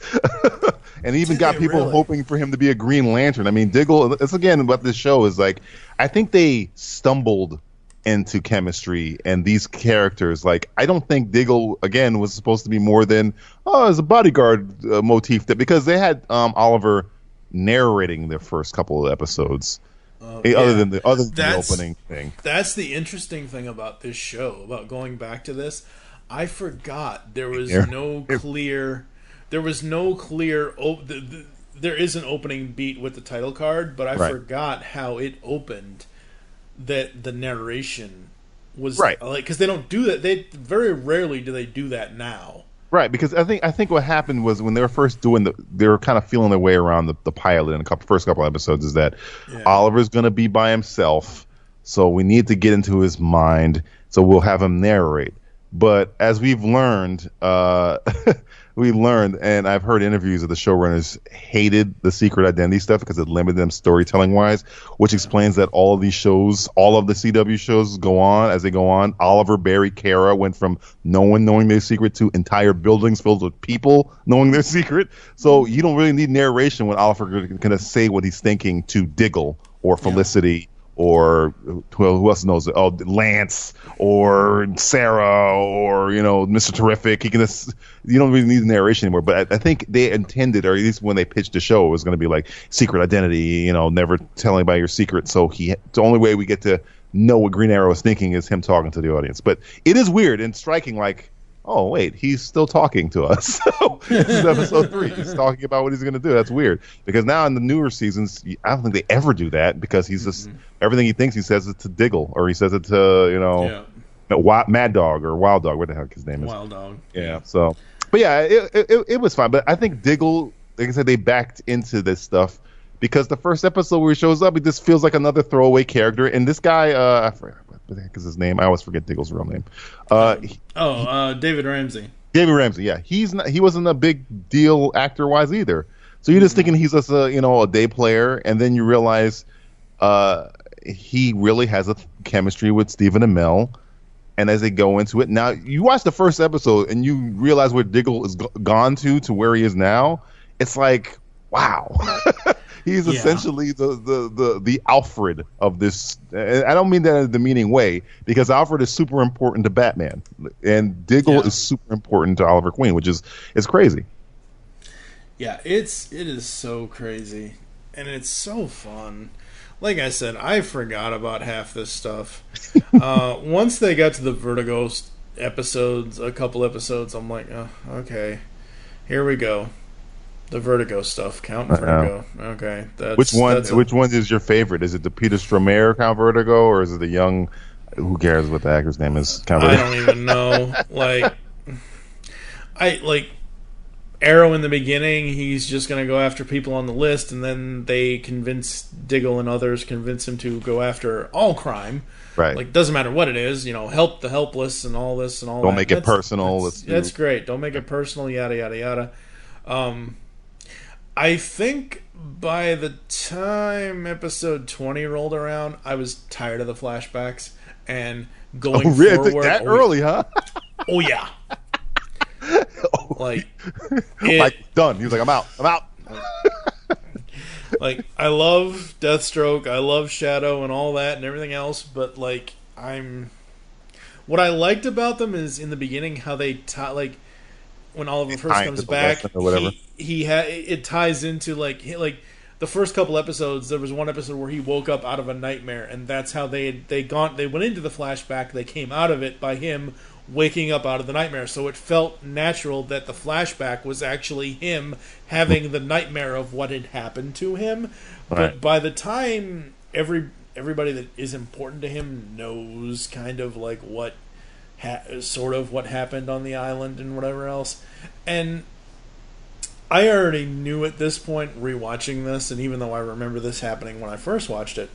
and even got people hoping for him to be a Green Lantern. I mean, Diggle. It's again what this show is like. I think they stumbled into chemistry and these characters. Like, I don't think Diggle again was supposed to be more than as a bodyguard motif, that because they had Oliver narrating the first couple of episodes. Other than the opening thing. That's the interesting thing about this show, about going back to this. I forgot there was no clear. There is an opening beat with the title card, but I forgot how it opened. That the narration was like, because they don't do that. They very rarely do they do that now. Right, because I think what happened was when they were first doing they were kind of feeling their way around the pilot in the first couple episodes, is that Oliver's going to be by himself, so we need to get into his mind, so we'll have him narrate. But as we've learned, and I've heard interviews of the showrunners hated the secret identity stuff because it limited them storytelling wise, which explains that all of these shows, all of the CW shows go on as they go on. Oliver, Barry, Kara went from no one knowing their secret to entire buildings filled with people knowing their secret. So you don't really need narration when Oliver can say what he's thinking to Diggle or Felicity. Or who else knows it? Oh, Lance or Sarah or Mr. Terrific. You don't really need the narration anymore. But I think they intended, or at least when they pitched the show, it was going to be like secret identity. Never telling anybody your secret. So the only way we get to know what Green Arrow is thinking is him talking to the audience. But it is weird and striking. Like, oh wait, he's still talking to us. This is episode 3. He's talking about what he's going to do. That's weird, because now in the newer seasons, I don't think they ever do that, because he's just everything he thinks he says it to Diggle, or he says it to Mad Dog or Wild Dog. What the heck his name is? Wild Dog. Yeah. So, but yeah, it was fine. But I think Diggle, like I said, they backed into this stuff because the first episode where he shows up, it just feels like another throwaway character. And this guy, I forgot what the heck is his name? I always forget Diggle's real name. David Ramsey. David Ramsey, yeah. He wasn't a big deal actor-wise either. So you're just thinking he's just a day player, and then you realize he really has a chemistry with Stephen Amell. And as they go into it, now you watch the first episode and you realize where Diggle is gone to where he is now. It's like, wow. He's essentially the Alfred of this. And I don't mean that in the meaning way, because Alfred is super important to Batman, and Diggle is super important to Oliver Queen, which is crazy. Yeah, it is so crazy, and it's so fun. Like I said, I forgot about half this stuff. Once they got to the Vertigo episodes, a couple episodes, I'm like, oh, okay, here we go. The Vertigo stuff, Count Vertigo. Okay, which one is your favorite? Is it the Peter Stormare Count Vertigo, or is it the young? Who cares what the actor's name is? Count Vertigo? I don't even know. I Arrow in the beginning. He's just gonna go after people on the list, and then they Diggle and others convince him to go after all crime. Right. Like, doesn't matter what it is. Help the helpless and all this and all. Don't make it personal. That's great. Don't make it personal. Yada yada yada. I think by the time episode 20 rolled around, I was tired of the flashbacks and going forward. That early, huh? Oh yeah. Done. He was like, I'm out. I love Deathstroke, I love Shadow and all that and everything else, but what I liked about them is in the beginning how they when Oliver first comes back, it ties into the first couple episodes. There was one episode where he woke up out of a nightmare, and that's how they went into the flashback. They came out of it by him waking up out of the nightmare. So it felt natural that the flashback was actually him having the nightmare of what had happened to him. Right. But by the time everybody that is important to him knows kind of like what what happened on the island and whatever else. And I already knew at this point, rewatching this, and even though I remember this happening when I first watched it,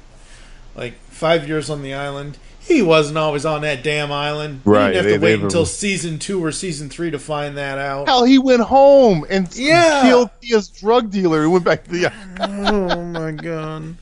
like 5 years on the island, he wasn't always on that damn island. Right. You didn't have to wait until season 2 or season 3 to find that out. Hell, he went home and killed his drug dealer. He went back to the Oh my god!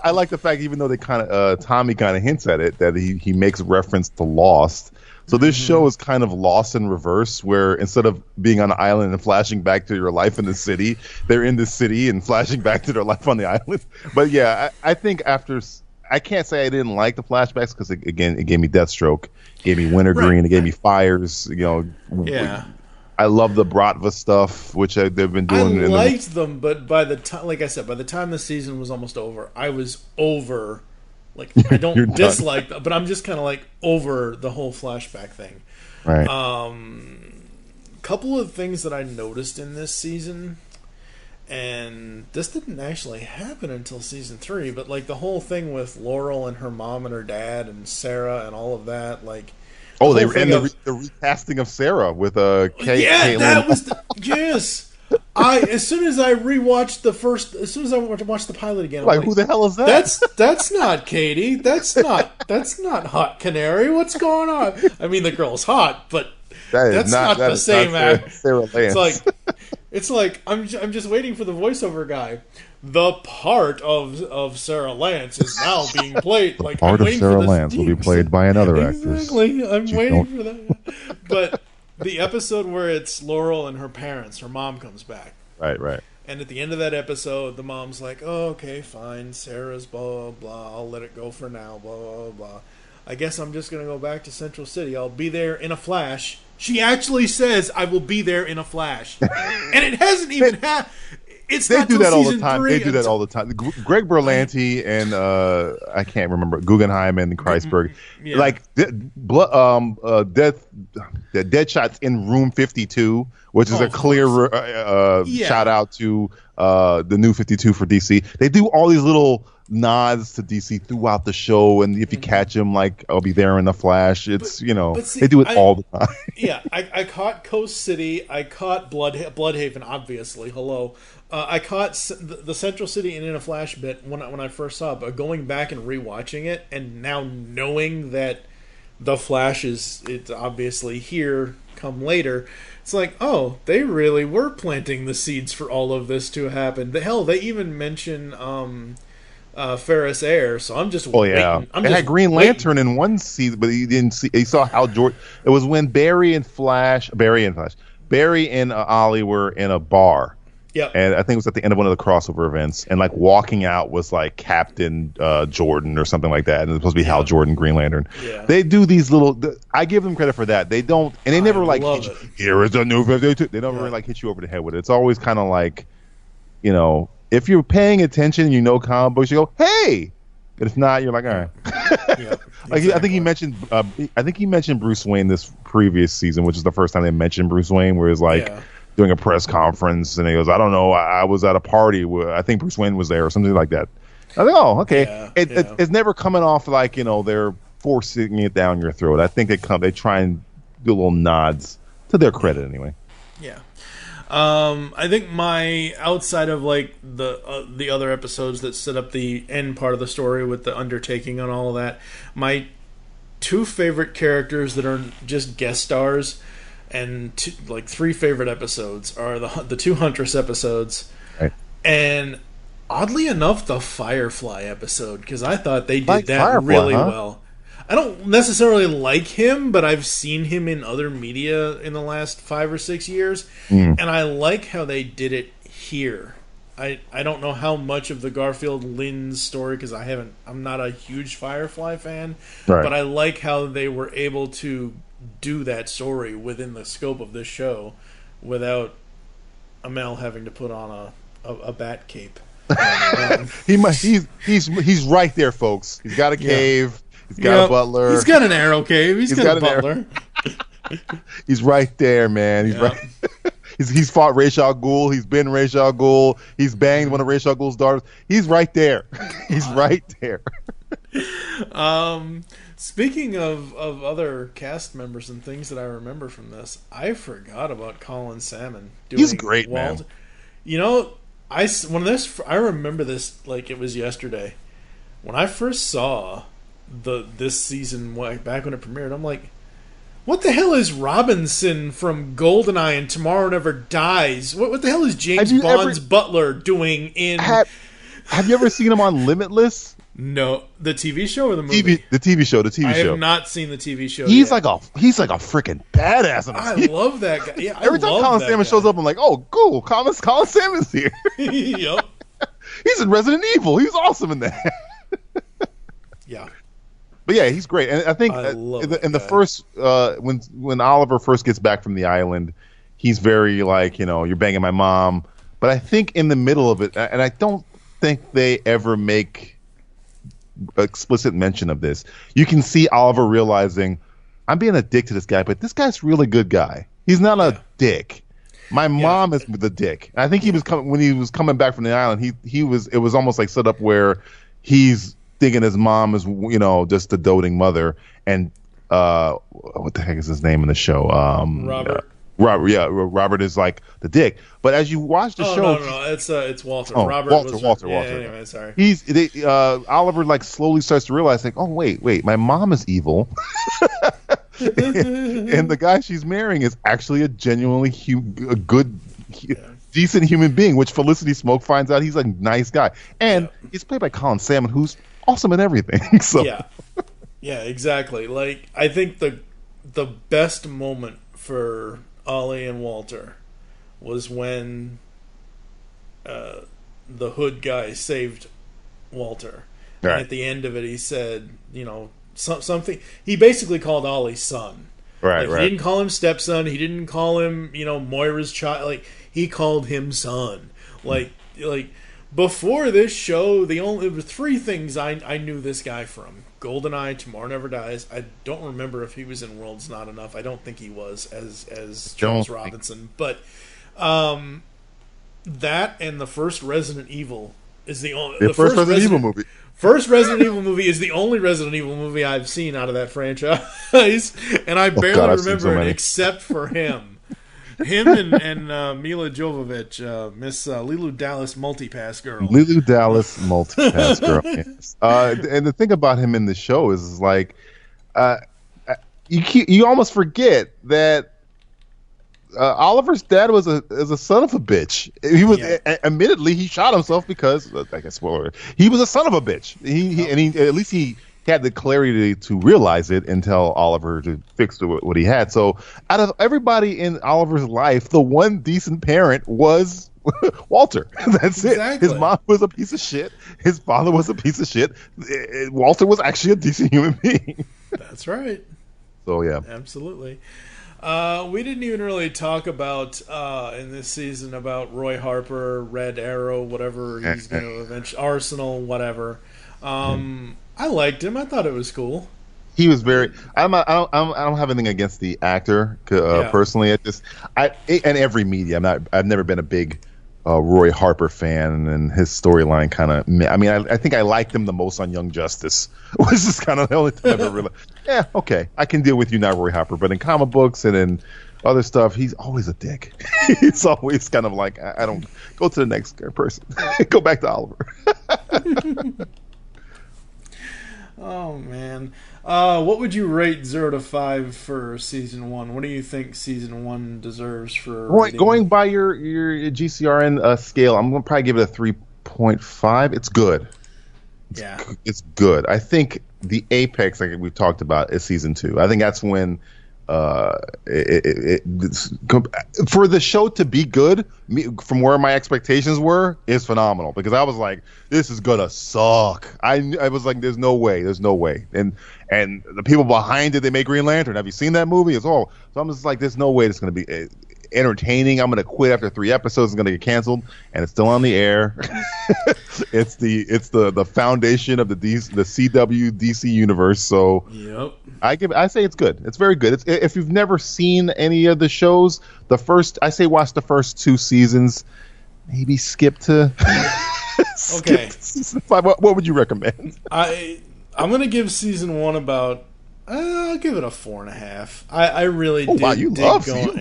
I like the fact, even though they kind of Tommy kind of hints at it, that he makes reference to Lost. So this show is kind of Lost in reverse, where instead of being on an island and flashing back to your life in the city, they're in the city and flashing back to their life on the island. But yeah, I think after, I can't say I didn't like the flashbacks because it gave me Deathstroke, gave me Wintergreen, it gave me Fires. Yeah. I love the Bratva stuff, which they've been doing. I liked them, but by the time, like I said, by the time the season was almost over, I was over. Like, I don't dislike them, but I'm just kind of like over the whole flashback thing. Right. Couple of things that I noticed in this season, and this didn't actually happen until season 3, but like the whole thing with Laurel and her mom and her dad and Sarah and all of that, like. Oh, the recasting of Sarah with Caitlin. That was yes. As soon as I watched the pilot again, I'm like, who the hell is that? That's not Katie. That's not Hot Canary. What's going on? I mean, the girl's hot, but that's not the same act. Sarah Lance. It's like I'm just waiting for the voiceover guy. The part of Sarah Lance is now being played. The part of Sarah Lance will be played by another actress. Exactly. I'm waiting for that. But the episode where it's Laurel and her parents, her mom comes back. Right. And at the end of that episode, the mom's like, "Oh, okay, fine. Sarah's blah, blah, blah. I'll let it go for now, blah, blah, blah. I guess I'm just going to go back to Central City. I'll be there in a flash." She actually says, "I will be there in a flash." And it hasn't even happened. They do that all the time. They do that all the time. Greg Berlanti and I can't remember, Guggenheim and Kreisberg, like Deadshot's in Room 52, which is a clear shout out to the New 52 for DC. They do all these little nods to DC throughout the show, and if you catch them, like, I'll be there in the flash. It's see, they do it all the time. Yeah, I caught Coast City. I caught Bloodhaven, obviously. Hello. I caught the Central City and in a flash bit when I first saw it, but going back and rewatching it, and now knowing that the Flash it's obviously here come later, it's like, oh, they really were planting the seeds for all of this to happen. They even mention Ferris Air, so I'm just waiting. Yeah. They had Green Lantern in one season, but he didn't see. He saw how George. It was when Barry and Ollie were in a bar. Yeah, and I think it was at the end of one of the crossover events, and like walking out was like Captain Jordan or something like that, and it's supposed to be Hal Jordan, Green Lantern. Yeah. They do these little. I give them credit for that. They don't, and they never like hit you, here is a new 52. They don't really like hit you over the head with it. It's always kind of like, if you're paying attention, comic books, you go, hey. But if not, you're like, all right. Yeah, exactly. I think he mentioned Bruce Wayne this previous season, which is the first time they mentioned Bruce Wayne, where it's like. Yeah. Doing a press conference, and he goes, I don't know, I was at a party where I think Bruce Wayne was there or something like that. I think, oh, okay. It's never coming off like, they're forcing it down your throat. I think they try and do little nods to their credit anyway. Yeah. I think my, outside of like the other episodes that set up the end part of the story with the undertaking and all of that, my two favorite characters that are just guest stars and three favorite episodes are the two Huntress episodes, right. And oddly enough, the Firefly episode, because I thought they did that Firefly, really well. I don't necessarily like him, but I've seen him in other media in the last 5 or 6 years, and I like how they did it here. I don't know how much of the Garfield Lynn story, because I'm not a huge Firefly fan, right. But I like how they were able to do that story within the scope of this show without Amell having to put on a bat cape. He's right there, folks. He's got a cave. He's got a butler. He's got an arrow cave. He's got a butler. He's right there, man. He's right. He's fought Ra's al Ghul. He's been Ra's al Ghul. He's banged one of Ra's al Ghul's daughters. He's right there. He's right there. Speaking of other cast members and things that I remember from this, I forgot about Colin Salmon doing He's great, Walt. man. You know, I remember this like it was yesterday. When I first saw this season back when it premiered, I'm like, what the hell is Robinson from GoldenEye and Tomorrow Never Dies? What the hell is James Bond's butler doing in... Have you ever seen him on Limitless? No, the TV show or the movie? The TV show. I have not seen the TV show. He's yet. he's like a freaking badass. I love that guy. Yeah, every time Colin Salmon shows up, I'm like, oh, cool. Colin Salmon's here. Yep. He's in Resident Evil. He's awesome in that. Yeah. But yeah, he's great, and I think in the first when Oliver first gets back from the island, he's very like, you're banging my mom. But I think in the middle of it, and I don't think they ever make explicit mention of this, you can see Oliver realizing, I'm being a dick to this guy, but this guy's a really good guy. He's not a dick. My mom is the dick. And I think he was when he was coming back from the island, it was almost like set up where he's thinking his mom is, just a doting mother, and what the heck is his name in the show? Robert. Robert is like the dick. But as you watch the show, no, it's Walter. Oh, Robert Walter. Anyway, sorry. Oliver like slowly starts to realize, like, oh wait, my mom is evil, and the guy she's marrying is actually a genuinely good. Decent human being, which Felicity Smoke finds out he's a nice guy, and he's played by Colin Salmon, who's awesome in everything. So yeah, exactly. Like, I think the best moment for Ollie and Walter was when the hood guy saved Walter. Right. And at the end of it, he said, something. He basically called Ollie son. Right. He didn't call him stepson. He didn't call him, Moira's child. Like, he called him son. Like before this show, there were three things I knew this guy from: GoldenEye, Tomorrow Never Dies. I don't remember if he was in World's Not Enough. I don't think he was as Charles Robinson. But that and the first Resident Evil is the first Resident Evil movie. First Resident Evil movie is the only Resident Evil movie I've seen out of that franchise, and I barely remember it except for him. Him and Mila Jovovich, Miss Lilu Dallas Multipass Girl. Lilu Dallas Multipass Girl. Yes. And the thing about him in the show is like, you almost forget that Oliver's dad was a son of a bitch. He was admittedly he shot himself because, I guess, spoiler, he was a son of a bitch. He at least he had the clarity to realize it and tell Oliver to fix what he had. So out of everybody in Oliver's life, the one decent parent was Walter. That's exactly. It. His mom was a piece of shit. His father was a piece of shit. Walter was actually a decent human being. That's right. So yeah. Absolutely. We didn't even really talk about in this season about Roy Harper, Red Arrow, whatever he's going to eventually, Arsenal, whatever. I liked him. I thought it was cool. He was very. I don't have anything against the actor personally. In every media, I've never been a big Roy Harper fan, and his storyline kind of. I mean, I think I liked him the most on Young Justice, which is kind of the only time I've ever really. Yeah, okay, I can deal with you now, Roy Harper, but in comic books and in other stuff, he's always a dick. He's always kind of like, I don't go to the next person. Go back to Oliver. Oh man, what would you rate 0 to 5 for season 1? What do you think season 1 deserves for? Going by your GCRN scale, I'm gonna probably give it a 3.5. It's good. It's good. I think the apex, like we've talked about, is season 2. I think that's when for the show to be good, from where my expectations were, is phenomenal, because I was like, this is gonna suck. I was like, there's no way, and the people behind it, they made Green Lantern. Have you seen that movie? So I'm just like, there's no way it's gonna be entertaining. I'm gonna quit after 3 episodes. It's gonna get canceled, and it's still on the air. It's the foundation of the CW DC universe. So yep. I say it's good. It's very good. If you've never seen any of the shows, watch the first 2 seasons. Maybe skip to okay. Season 5. What would you recommend? I'm gonna give season 1 about. I'll give it a 4.5. I really did. Wow, you dig love going.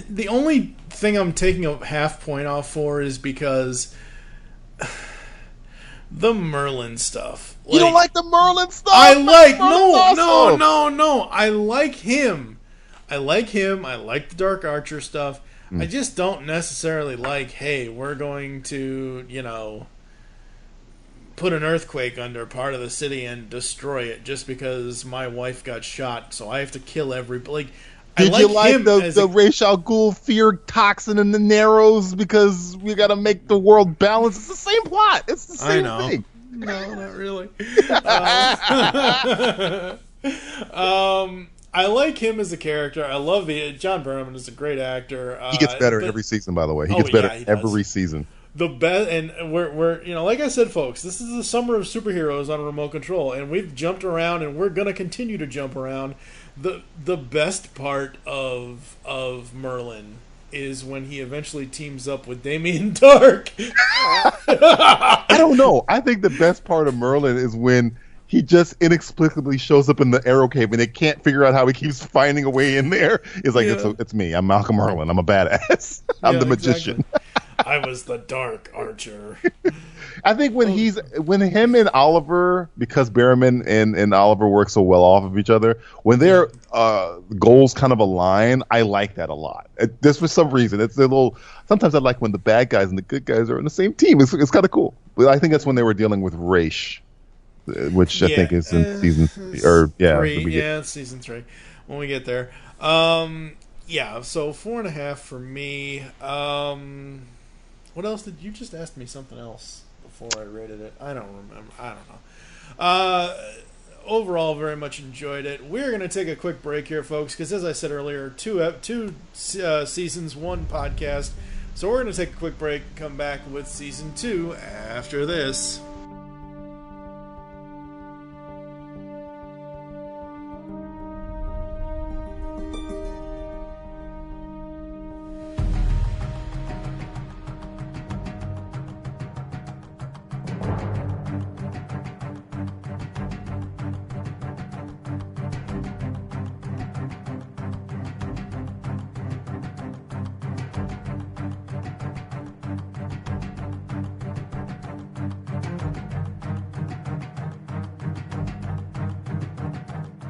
The only thing I'm taking a half point off for is because the Merlin stuff. You don't like the Merlin stuff? No. I like him. I like the Dark Archer stuff. I just don't necessarily like, hey, we're going to, put an earthquake under part of the city and destroy it just because my wife got shot, so I have to kill everybody. Did you like the Ra's al Ghul fear toxin in the Narrows because we got to make the world balance? It's the same plot. It's the same thing. No, not really. I like him as a character. I love John Berman is a great actor. He gets better every season, by the way. He gets better every season. The best, and we're like I said, folks, this is the summer of superheroes on Remote Control, and we've jumped around, and we're gonna continue to jump around. The best part of Merlin is when he eventually teams up with Damien Dark. I don't know. I think the best part of Merlin is when he just inexplicably shows up in the Arrow cave and they can't figure out how he keeps finding a way in there. It's like, it's me. I'm Malcolm Merlin. I'm a badass. I'm the magician. Exactly. I was the Dark Archer. I think when him and Oliver, because Berman and Oliver work so well off of each other, when their goals kind of align, I like that a lot. Just for some reason, it's a little. Sometimes I like when the bad guys and the good guys are on the same team. It's kind of cool. But I think that's when they were dealing with Ra's, which I think is in season 3. It's season 3 when we get there. So 4.5 for me. What else did you just ask me? Something else before I rated it. I don't remember. I don't know. Overall, very much enjoyed it. We're going to take a quick break here, folks, because as I said earlier, two seasons, 1 podcast. So we're going to take a quick break, come back with season 2 after this.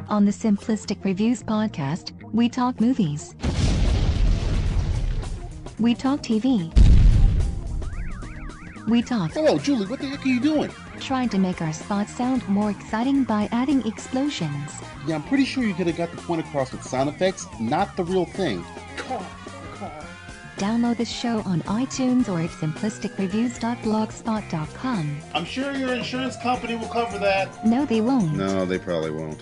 On the Simplistic Reviews podcast, we talk movies. We talk TV. We talk. Hello, Julie, what the heck are you doing? Trying to make our spots sound more exciting by adding explosions. Yeah, I'm pretty sure you could have got the point across with sound effects, not the real thing. Download the show on iTunes or at simplisticreviews.blogspot.com. I'm sure your insurance company will cover that. No, they won't. No, they probably won't.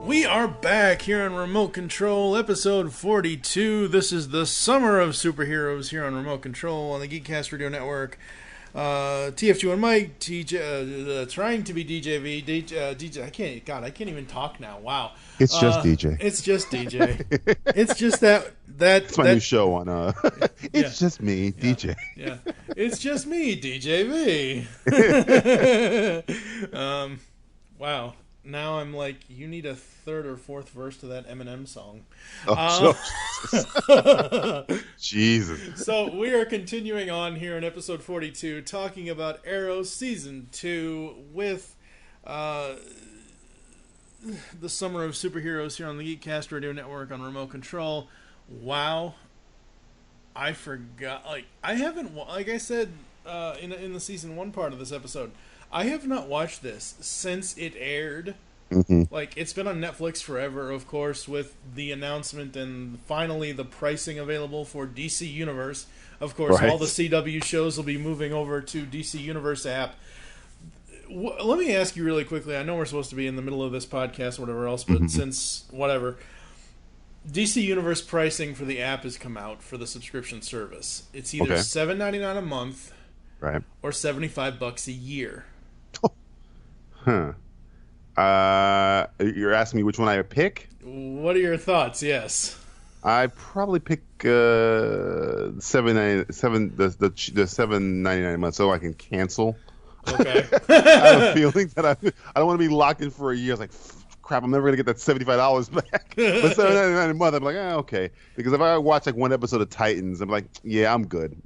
We are back here on Remote Control, episode 42. This is the summer of superheroes here on Remote Control on the Geekcast Radio Network. TFG and Mike, trying to be DJV, DJ. I can't even talk now. Wow. It's just DJ. It's just DJ. It's just that's my new show on. It's just me, DJ. Yeah, it's just me, DJV. Wow. Now I'm like, you need a third or fourth verse to that Eminem song. Jesus. So we are continuing on here in episode 42, talking about Arrow Season 2 with the Summer of Superheroes here on the Geekcast Radio Network on Remote Control. Wow. I forgot. I haven't, like I said in the Season 1 part of this episode, I have not watched this since it aired. Mm-hmm. It's been on Netflix forever, of course, with the announcement and finally the pricing available for DC Universe. Of course, right. All the CW shows will be moving over to DC Universe app. let me ask you really quickly. I know we're supposed to be in the middle of this podcast or whatever else, but since whatever, DC Universe pricing for the app has come out for the subscription service. It's either $7.99 a month, right, or $75 a year. Huh. You're asking me which one I would pick? What are your thoughts? Yes. I probably pick $7.99 a month so I can cancel. Okay. I have a feeling that I don't want to be locked in for a year. It's like, crap, I'm never gonna get that $75 back. But $7.99 a month, I'm like, okay. Because if I watch like one episode of Titans, I'm like, yeah, I'm good.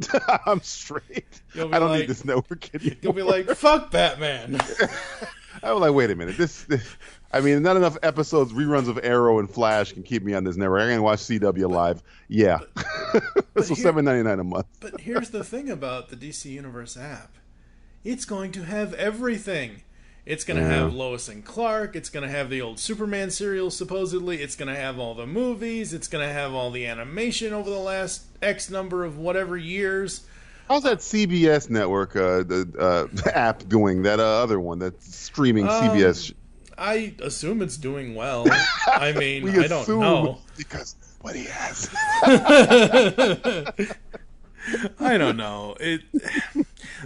I'm straight. I don't need this network anymore. You'll be like, fuck Batman. I was like, wait a minute. This I mean, not enough episodes, reruns of Arrow and Flash can keep me on this network. I can watch CW live. Yeah. So $7.99 a month. But here's the thing about the DC Universe app. It's going to have everything. It's going to have Lois and Clark. It's going to have the old Superman serial, supposedly. It's going to have all the movies. It's going to have all the animation over the last X number of whatever years. How's that CBS network the app doing? That other one, that streaming CBS. I assume it's doing well. I mean, I don't know. Because what he has. I don't know.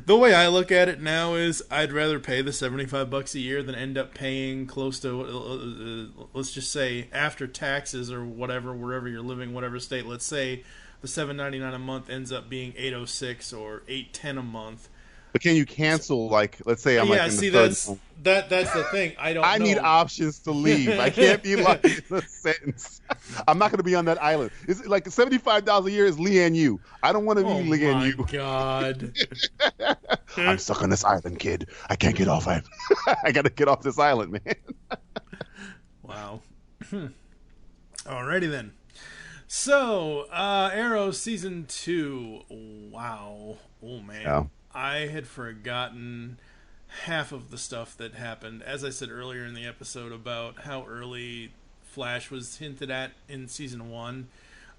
The way I look at it now is I'd rather pay the $75 a year than end up paying close to, let's just say, after taxes or whatever, wherever you're living, whatever state. Let's say the $7.99 a month ends up being $8.06 or $8.10 a month. But can you cancel, like, let's say I'm in the third... That's the thing. I need options to leave. I can't be locked in a sentence. I'm not going to be on that island. It's like $75 a year is Leanne Yu. I don't want to be Leanne Yu. Oh, my God. I'm stuck on this island, kid. I can't get off. I got to get off this island, man. Wow. Alrighty, then. So, Arrow Season 2. Wow. Oh, man. Yeah. I had forgotten half of the stuff that happened. As I said earlier in the episode about how early Flash was hinted at in Season 1.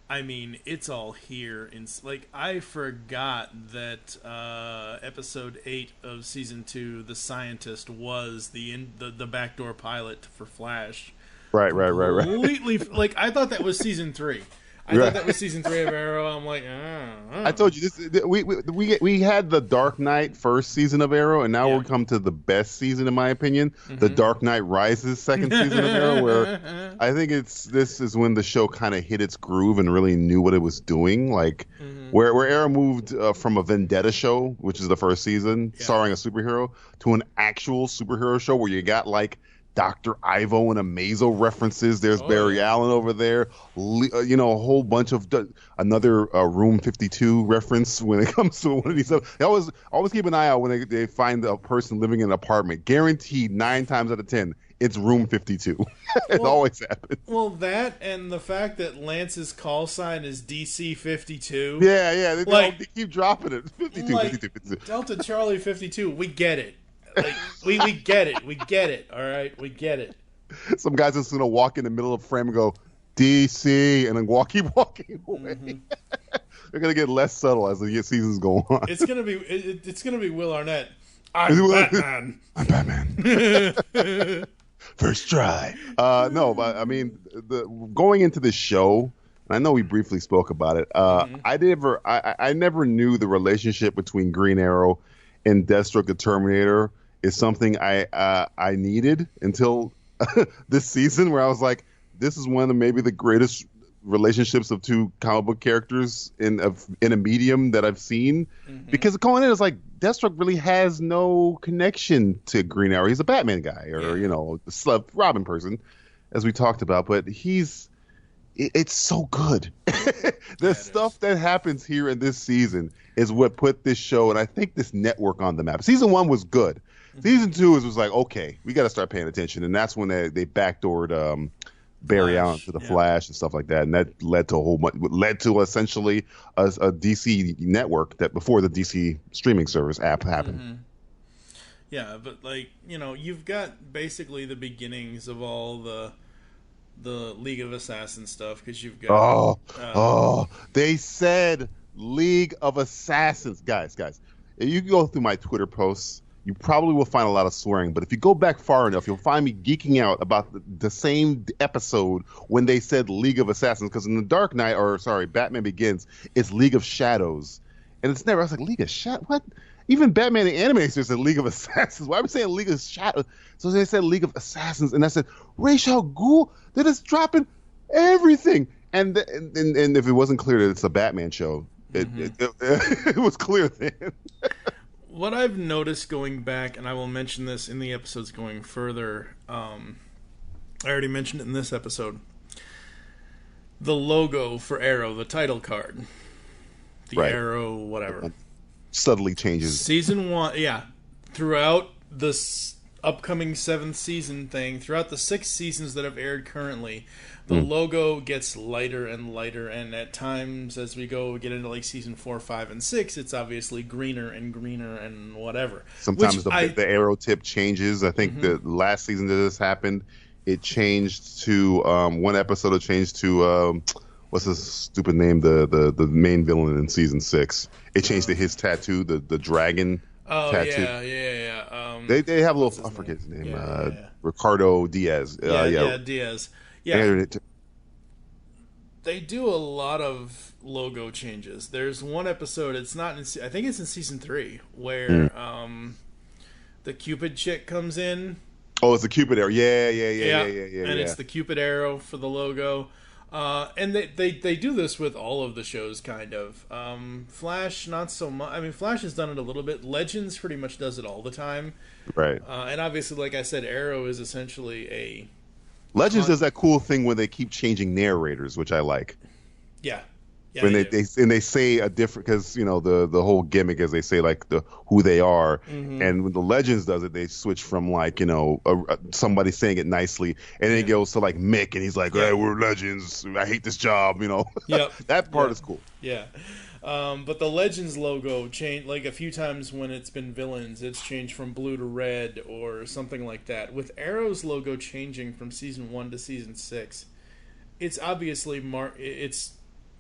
I mean, it's all here. I forgot that Episode 8 of Season 2, The Scientist, was the backdoor pilot for Flash. Right. Completely, I thought that was Season 3. I thought that was Season 3 of Arrow. I'm like, I told you this. We had the Dark Knight first season of Arrow, and now we come to the best season, in my opinion, the Dark Knight Rises second season of Arrow, where I think this is when the show kind of hit its groove and really knew what it was doing. Where Arrow moved from a Vendetta show, which is the first season, starring a superhero, to an actual superhero show where you got Dr. Ivo and Amazo references. There's Barry Allen over there. A whole bunch of another Room 52 reference when it comes to one of these. They always keep an eye out when they find a person living in an apartment. Guaranteed 9 times out of 10, it's Room 52. It always happens. Well, that and the fact that Lance's call sign is DC 52. Yeah. They keep dropping it. 52. Delta Charlie 52. We get it. We get it. We get it. All right, we get it. Some guy's just gonna walk in the middle of the frame and go DC, and then keep walking away. They're gonna get less subtle as the seasons go on. It's gonna be Will Arnett. I'm Batman. I'm Batman. First try. No, but I mean, going into the show, and I know we briefly spoke about it. I never knew the relationship between Green Arrow and Deathstroke the Terminator is something I needed until this season, where I was like, this is one of maybe the greatest relationships of two comic book characters in a medium that I've seen. Because going in, it's like Deathstroke really has no connection to Green Arrow. He's a Batman guy, or a Robin person, as we talked about. But it's so good. The stuff that happens here in this season is what put this show, and I think this network, on the map. Season 1 was good. Season 2 was like, okay, we got to start paying attention, and that's when they backdoored Barry Allen to the Flash and stuff like that, and that led to essentially a DC network that before the DC streaming service app happened. Yeah, but you've got basically the beginnings of all the League of Assassins stuff, because you've got they said League of Assassins, guys. If you go through my Twitter posts, you probably will find a lot of swearing. But if you go back far enough, you'll find me geeking out about the same episode when they said League of Assassins. Because in the Dark Knight, Batman Begins, it's League of Shadows. And it's never, I was like, League of Shadows? What? Even Batman the Animator said League of Assassins. Why are we saying League of Shadows? So they said League of Assassins. And I said, Ra's al Ghul, they're just dropping everything. And if it wasn't clear that it's a Batman show, it was clear then. What I've noticed going back, and I will mention this in the episodes going further, I already mentioned it in this episode, the logo for Arrow, the title card, the Arrow, whatever, subtly changes. Season 1, throughout this upcoming 7th season thing, throughout the 6 seasons that have aired currently, the logo gets lighter and lighter, and at times as we get into like season 4, 5, and 6, it's obviously greener and whatever. Sometimes the arrow tip changes. I think the last season that this happened, it changed to one episode. It changed to what's his stupid name? The main villain in season 6. It changed to his tattoo, the dragon tattoo. Yeah. They have a little. I forget his name. Ricardo Diaz. Diaz. Yeah, they do a lot of logo changes. There's one episode, it's not in, I think it's in season 3, where the Cupid chick comes in. Oh, it's the Cupid arrow. Yeah. And it's the Cupid arrow for the logo. And they do this with all of the shows, kind of. Flash, not so much. I mean, Flash has done it a little bit. Legends pretty much does it all the time. Right. And obviously, like I said, Arrow is essentially a... Legends does that cool thing where they keep changing narrators, which I like. Yeah. When they say a different, because the whole gimmick is they say like who they are, and when the Legends does it, they switch from like somebody saying it nicely, and then it goes to like Mick, and he's like, "Hey, we're Legends. I hate this job." Yep. That part is cool. Yeah. But the Legends logo changed like a few times when it's been villains. It's changed from blue to red or something like that. With Arrow's logo changing from season 1 to season 6, it's obviously it's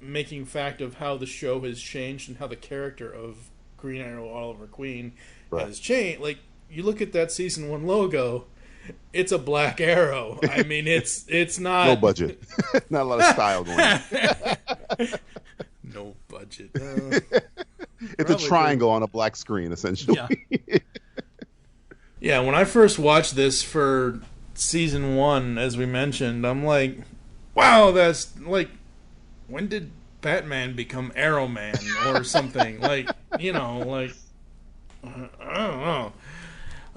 making fact of how the show has changed and how the character of Green Arrow Oliver Queen has changed. Like, you look at that season 1 logo, it's a black arrow. I mean, it's not... No budget. Not a lot of style going on. No budget. It's a triangle on a black screen, essentially. Yeah, when I first watched this for season 1, as we mentioned, I'm like, wow, that's like... When did Batman become Arrow Man or something? like, I don't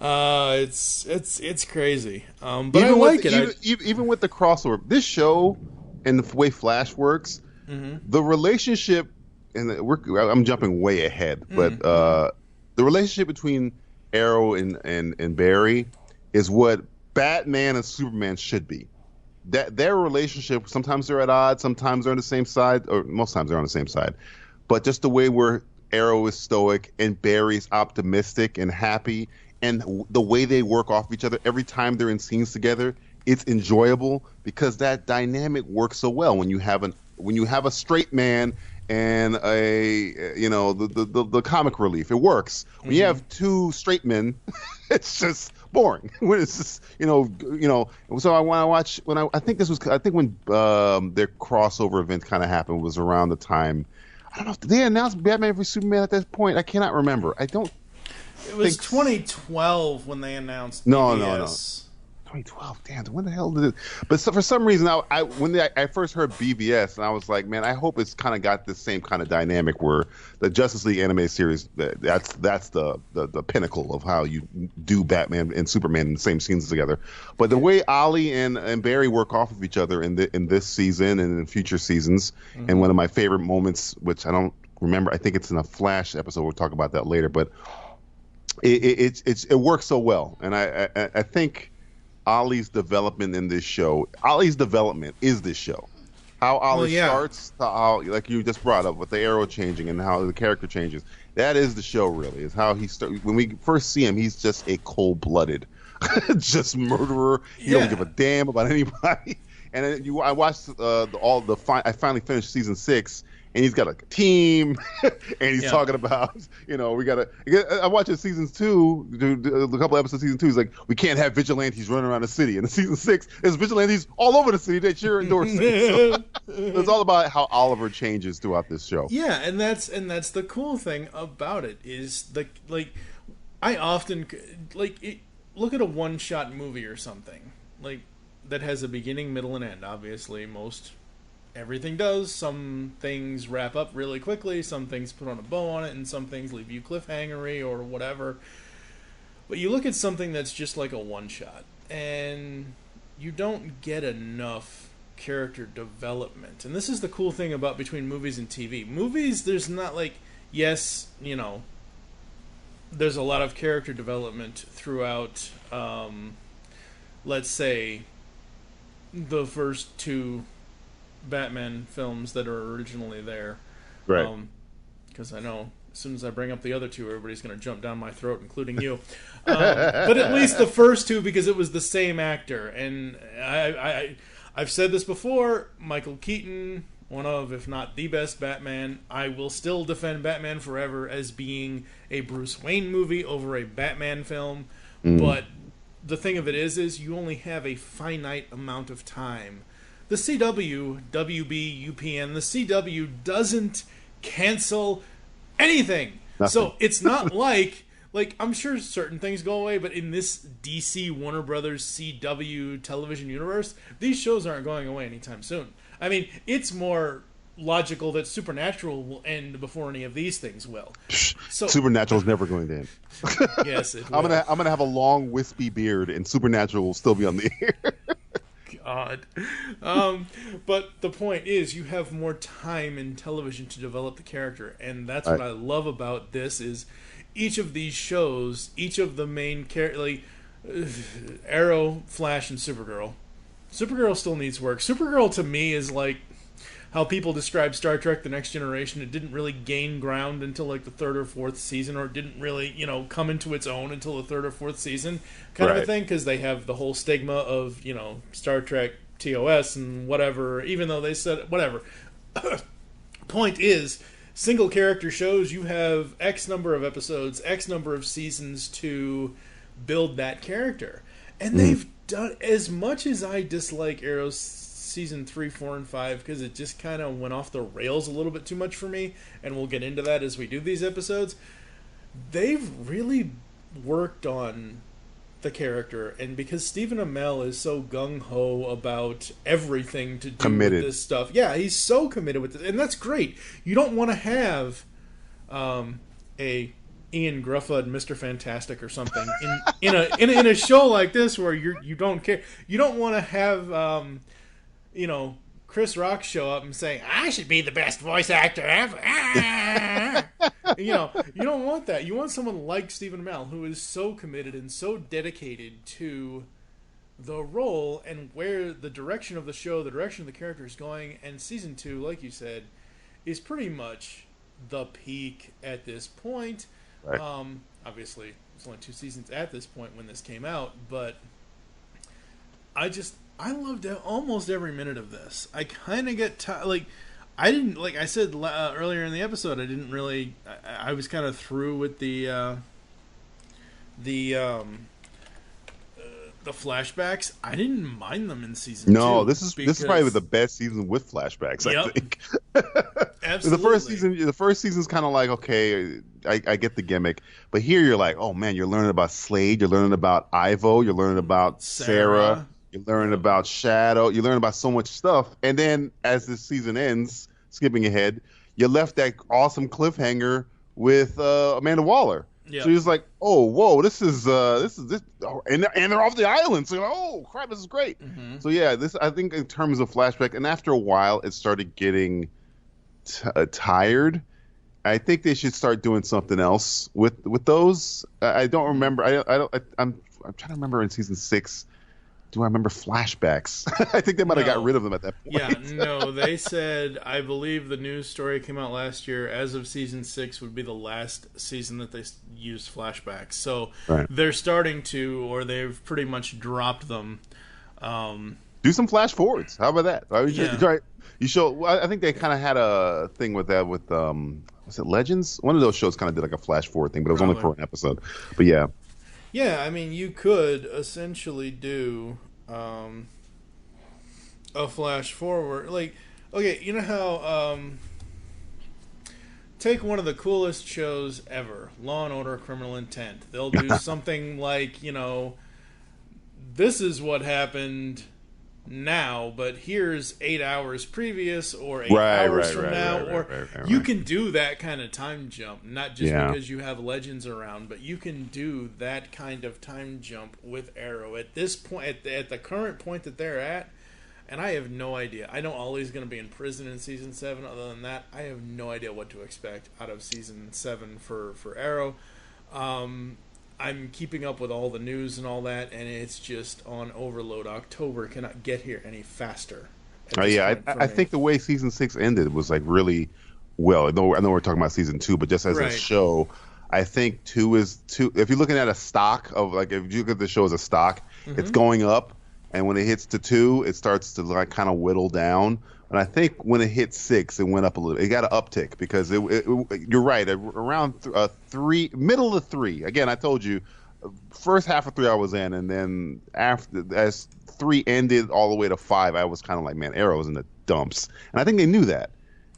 know. It's crazy. But even I like it. Even with the crossover, this show and the way Flash works, the relationship, and I'm jumping way ahead, but the relationship between Arrow and Barry is what Batman and Superman should be. That their relationship, sometimes they're at odds, sometimes they're on the same side, or most times they're on the same side. But just the way where Arrow is stoic and Barry's optimistic and happy, and the way they work off each other every time they're in scenes together, it's enjoyable because that dynamic works so well when you have a straight man and the comic relief. It works. When you have two straight men, it's just boring. When it's just So I think when their crossover event kind of happened was around the time. I don't know. Did they announce Batman v Superman at that point? I cannot remember. It was 2012 when they announced. No. 2012. Damn. When the hell did it? But for some reason, when I first heard BVS, and I was like, man, I hope it's kind of got this same kind of dynamic where the Justice League animated series, that's the pinnacle of how you do Batman and Superman in the same scenes together. But the way Ollie and Barry work off of each other in this season and in future seasons, and one of my favorite moments, which I don't remember, I think it's in a Flash episode. We'll talk about that later, but it works so well, and I think Ollie's development in this show. Ollie's development is this show. How Ollie starts to how, like you just brought up, with the arrow changing and how the character changes. That is the show, really. Is how he starts. When we first see him, he's just a cold-blooded, just murderer. He don't give a damn about anybody. And then I watched I finally finished season 6, and he's got like a team, and he's talking about, we gotta. I watched it season 2, a couple episodes of season 2. He's like, we can't have vigilantes running around the city. And in season 6, there's vigilantes all over the city that you're endorsing. So it's all about how Oliver changes throughout this show. Yeah, and that's the cool thing about it is I often look at a one-shot movie or something that has a beginning, middle, and end. Obviously, everything does. Some things wrap up really quickly, some things put on a bow on it, and some things leave you cliffhangery or whatever. But you look at something that's just like a one-shot, and you don't get enough character development. And this is the cool thing about between movies and TV. Movies, there's not there's a lot of character development throughout, let's say, the first 2 Batman films that are originally there. Right. Because I know as soon as I bring up the other 2, everybody's going to jump down my throat, including you. But at least the first 2, because it was the same actor. And I've said this before, Michael Keaton, one of, if not the best Batman. I will still defend Batman Forever as being a Bruce Wayne movie over a Batman film. But the thing of it is you only have a finite amount of time. The CW, WB, UPN, the CW doesn't cancel anything. Nothing. So it's not like I'm sure certain things go away, but in this DC Warner Brothers CW television universe, these shows aren't going away anytime soon. I mean, it's more logical that Supernatural will end before any of these things will. So Supernatural's never going to end. Yes, it will. I'm gonna have a long wispy beard, and Supernatural will still be on the air. God. But the point is, you have more time in television to develop the character, and that's what I love about this is each of these shows, each of the main characters, Arrow, Flash, and Supergirl. Supergirl still needs work. Supergirl to me is like how people describe Star Trek The Next Generation. It didn't really gain ground until like the 3rd or 4th season, or it didn't really, come into its own until the 3rd or 4th season kind of a thing, because they have the whole stigma of, Star Trek TOS and whatever, even though they said whatever. Point is, single character shows, you have X number of episodes, X number of seasons to build that character. And they've done, as much as I dislike Arrow's season 3, 4, and 5, because it just kind of went off the rails a little bit too much for me, and we'll get into that as we do these episodes, they've really worked on the character. And because Stephen Amell is so gung-ho about everything to do with this stuff, he's so committed with it, and that's great. You don't want to have a Ian Gruffudd, Mr. Fantastic or something in a show like this where you don't care. You don't want to have Chris Rock show up and say, I should be the best voice actor ever. You don't want that. You want someone like Stephen Amell, who is so committed and so dedicated to the role and where the direction of the show, the direction of the character is going. And season 2, like you said, is pretty much the peak at this point. Right. Obviously, there's only 2 seasons at this point when this came out, but I loved almost every minute of this. I kind of get I didn't, like I said earlier in the episode, I didn't really. I was kind of through with the flashbacks. I didn't mind them in season 2. No, this is probably the best season with flashbacks. I think. Absolutely. The first season's kind of like, okay, I get the gimmick, but here you're like, oh man, you're learning about Slade, you're learning about Ivo, you're learning about Sarah. You're learning about Shadow. You learn about so much stuff. And then as this season ends, skipping ahead, you left that awesome cliffhanger with Amanda Waller. Yep. So you're just like, oh, whoa, this is and they're off the island. So you're like, oh, crap, this is great. Mm-hmm. So yeah, I think in terms of flashback, and after a while, it started getting tired. I think they should start doing something else with those. I don't remember. I'm trying to remember in season 6. Do I remember flashbacks? I think they might have got rid of them at that point. Yeah, no, they said, I believe the news story came out last year, as of season 6 would be the last season that they used flashbacks. So they're starting to, or they've pretty much dropped them. Do some flash forwards. How about that? I mean, Yeah. you show. Well, I think they kind of had a thing with that with was it Legends? One of those shows kind of did like a flash forward thing, but it was only for an episode. But yeah. Yeah, I mean, you could essentially do a flash forward. Like, okay, you know how take one of the coolest shows ever, Law and Order: Criminal Intent. They'll do something like, this is what happened now, but here's 8 hours previous or 8 hours from now. You can do that kind of time jump, not just because you have Legends around, but you can do that kind of time jump with Arrow. At this point, at the current point that they're at, and I have no idea. I know Ollie's going to be in prison in Season 7. Other than that, I have no idea what to expect out of Season 7 for Arrow. I'm keeping up with all the news and all that, and it's just on overload. October cannot get here any faster. I think the way Season 6 ended was like really well. I know we're talking about Season 2, but just as a show, I think 2 is 2. If you're looking at a stock of like, if you look at the show as a stock, it's going up, and when it hits to 2, it starts to like kind of whittle down. And I think when it hit 6, it went up a little. It got an uptick because you're right. Around 3, middle of 3. Again, I told you, first half of 3 I was in, and then after as 3 ended all the way to 5, I was kind of like, man, Arrow's in the dumps, and I think they knew that.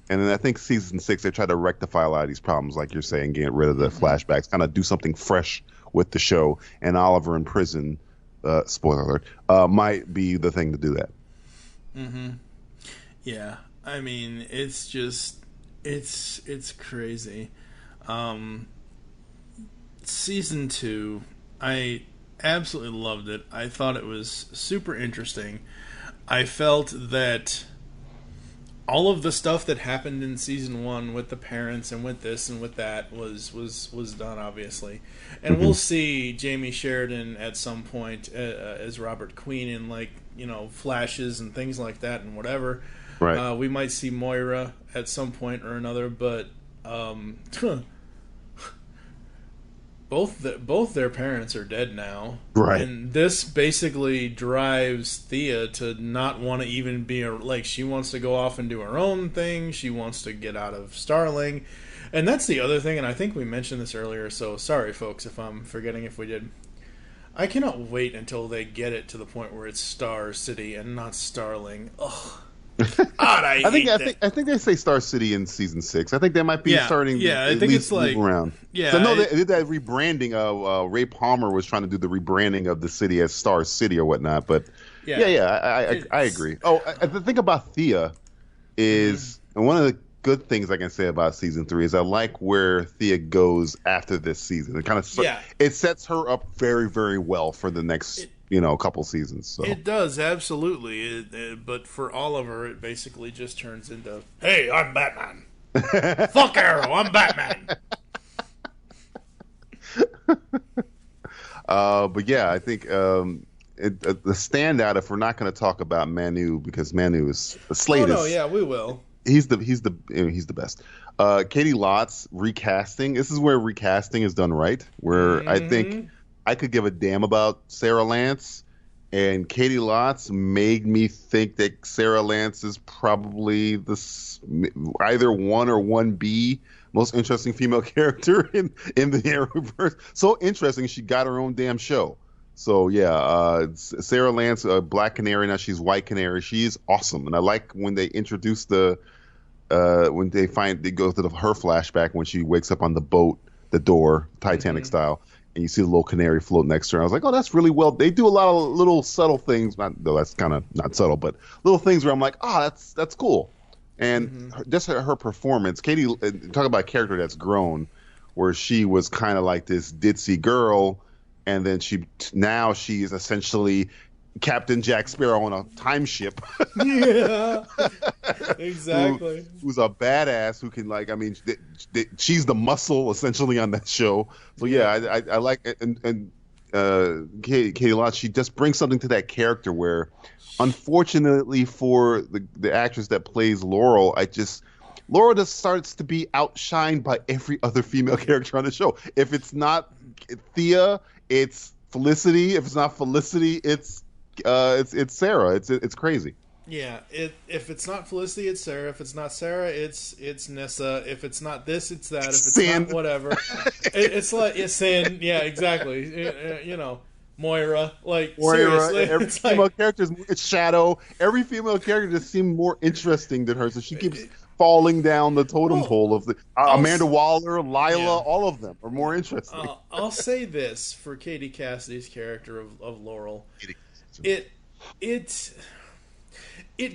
And then I think Season 6 they tried to rectify a lot of these problems, like you're saying, get rid of the flashbacks, kind of do something fresh with the show. And Oliver in prison, spoiler alert, might be the thing to do that. Mm-hmm. Yeah, I mean, it's just, it's crazy. Season 2, I absolutely loved it. I thought it was super interesting. I felt that all of the stuff that happened in Season 1 with the parents and with this and with that was done, obviously. And we'll see Jamie Sheridan at some point as Robert Queen in, flashes and things like that and whatever. Right. We might see Moira at some point or another, but both their parents are dead now. Right. And this basically drives Thea to not want to even be she wants to go off and do her own thing. She wants to get out of Starling. And that's the other thing, and I think we mentioned this earlier, so sorry folks if I'm forgetting if we did. I cannot wait until they get it to the point where it's Star City and not Starling. Ugh. God, I think they say Star City in Season 6. I think they might be starting. Yeah, I think it's like move around. Yeah, so no, they did that rebranding of Ray Palmer was trying to do the rebranding of the city as Star City or whatnot. But I agree. Oh, the thing about Thea is, and one of the good things I can say about Season 3 is I like where Thea goes after this season. It kind of it sets her up very, very well for the next. Couple seasons. So. It does, absolutely. But for Oliver, it basically just turns into, hey, I'm Batman. Fuck Arrow, I'm Batman. But yeah, I think the standout, if we're not going to talk about Manu, because Manu is Slade. Oh, no, yeah, we will. He's the best. Katie Lott's recasting. This is where recasting is done right. Where I think I could give a damn about Sarah Lance, and Katie Lott's made me think that Sarah Lance is probably either 1 or 1B most interesting female character in the Arrowverse. So interesting, she got her own damn show. So yeah, Sarah Lance, Black Canary, now she's White Canary. She's awesome, and I like when they introduce when they go to her flashback when she wakes up on the boat, the door, Titanic style. And you see the little canary float next to her. I was like, oh, that's really well. They do a lot of little subtle things. Though that's kind of not subtle, but little things where I'm like, oh, that's cool. And just her performance, Katie, talk about a character that's grown, where she was kind of like this ditzy girl, and then now she is essentially Captain Jack Sparrow on a time ship. Yeah, exactly. Who's a badass who can she's the muscle essentially on that show. So yeah, I like it. And Katie Lott, she just brings something to that character where, unfortunately for the actress that plays Laurel, Laurel just starts to be outshined by every other female character on the show. If it's not Thea, it's Felicity. If it's not Felicity, it's it's Sarah. It's crazy. Yeah, if it's not Felicity, it's Sarah. If it's not Sarah, it's Nissa. If it's not this, it's that. If it's Sin. not whatever, it's like it's Sin. Yeah, exactly. Moira. Like Moira, seriously, every it's female like, character it's Shadow. Every female character just seemed more interesting than her, so she keeps falling down the totem pole of the Amanda Waller, Lila. All of them are more interesting. I'll say this for Katie Cassidy's character of Laurel, it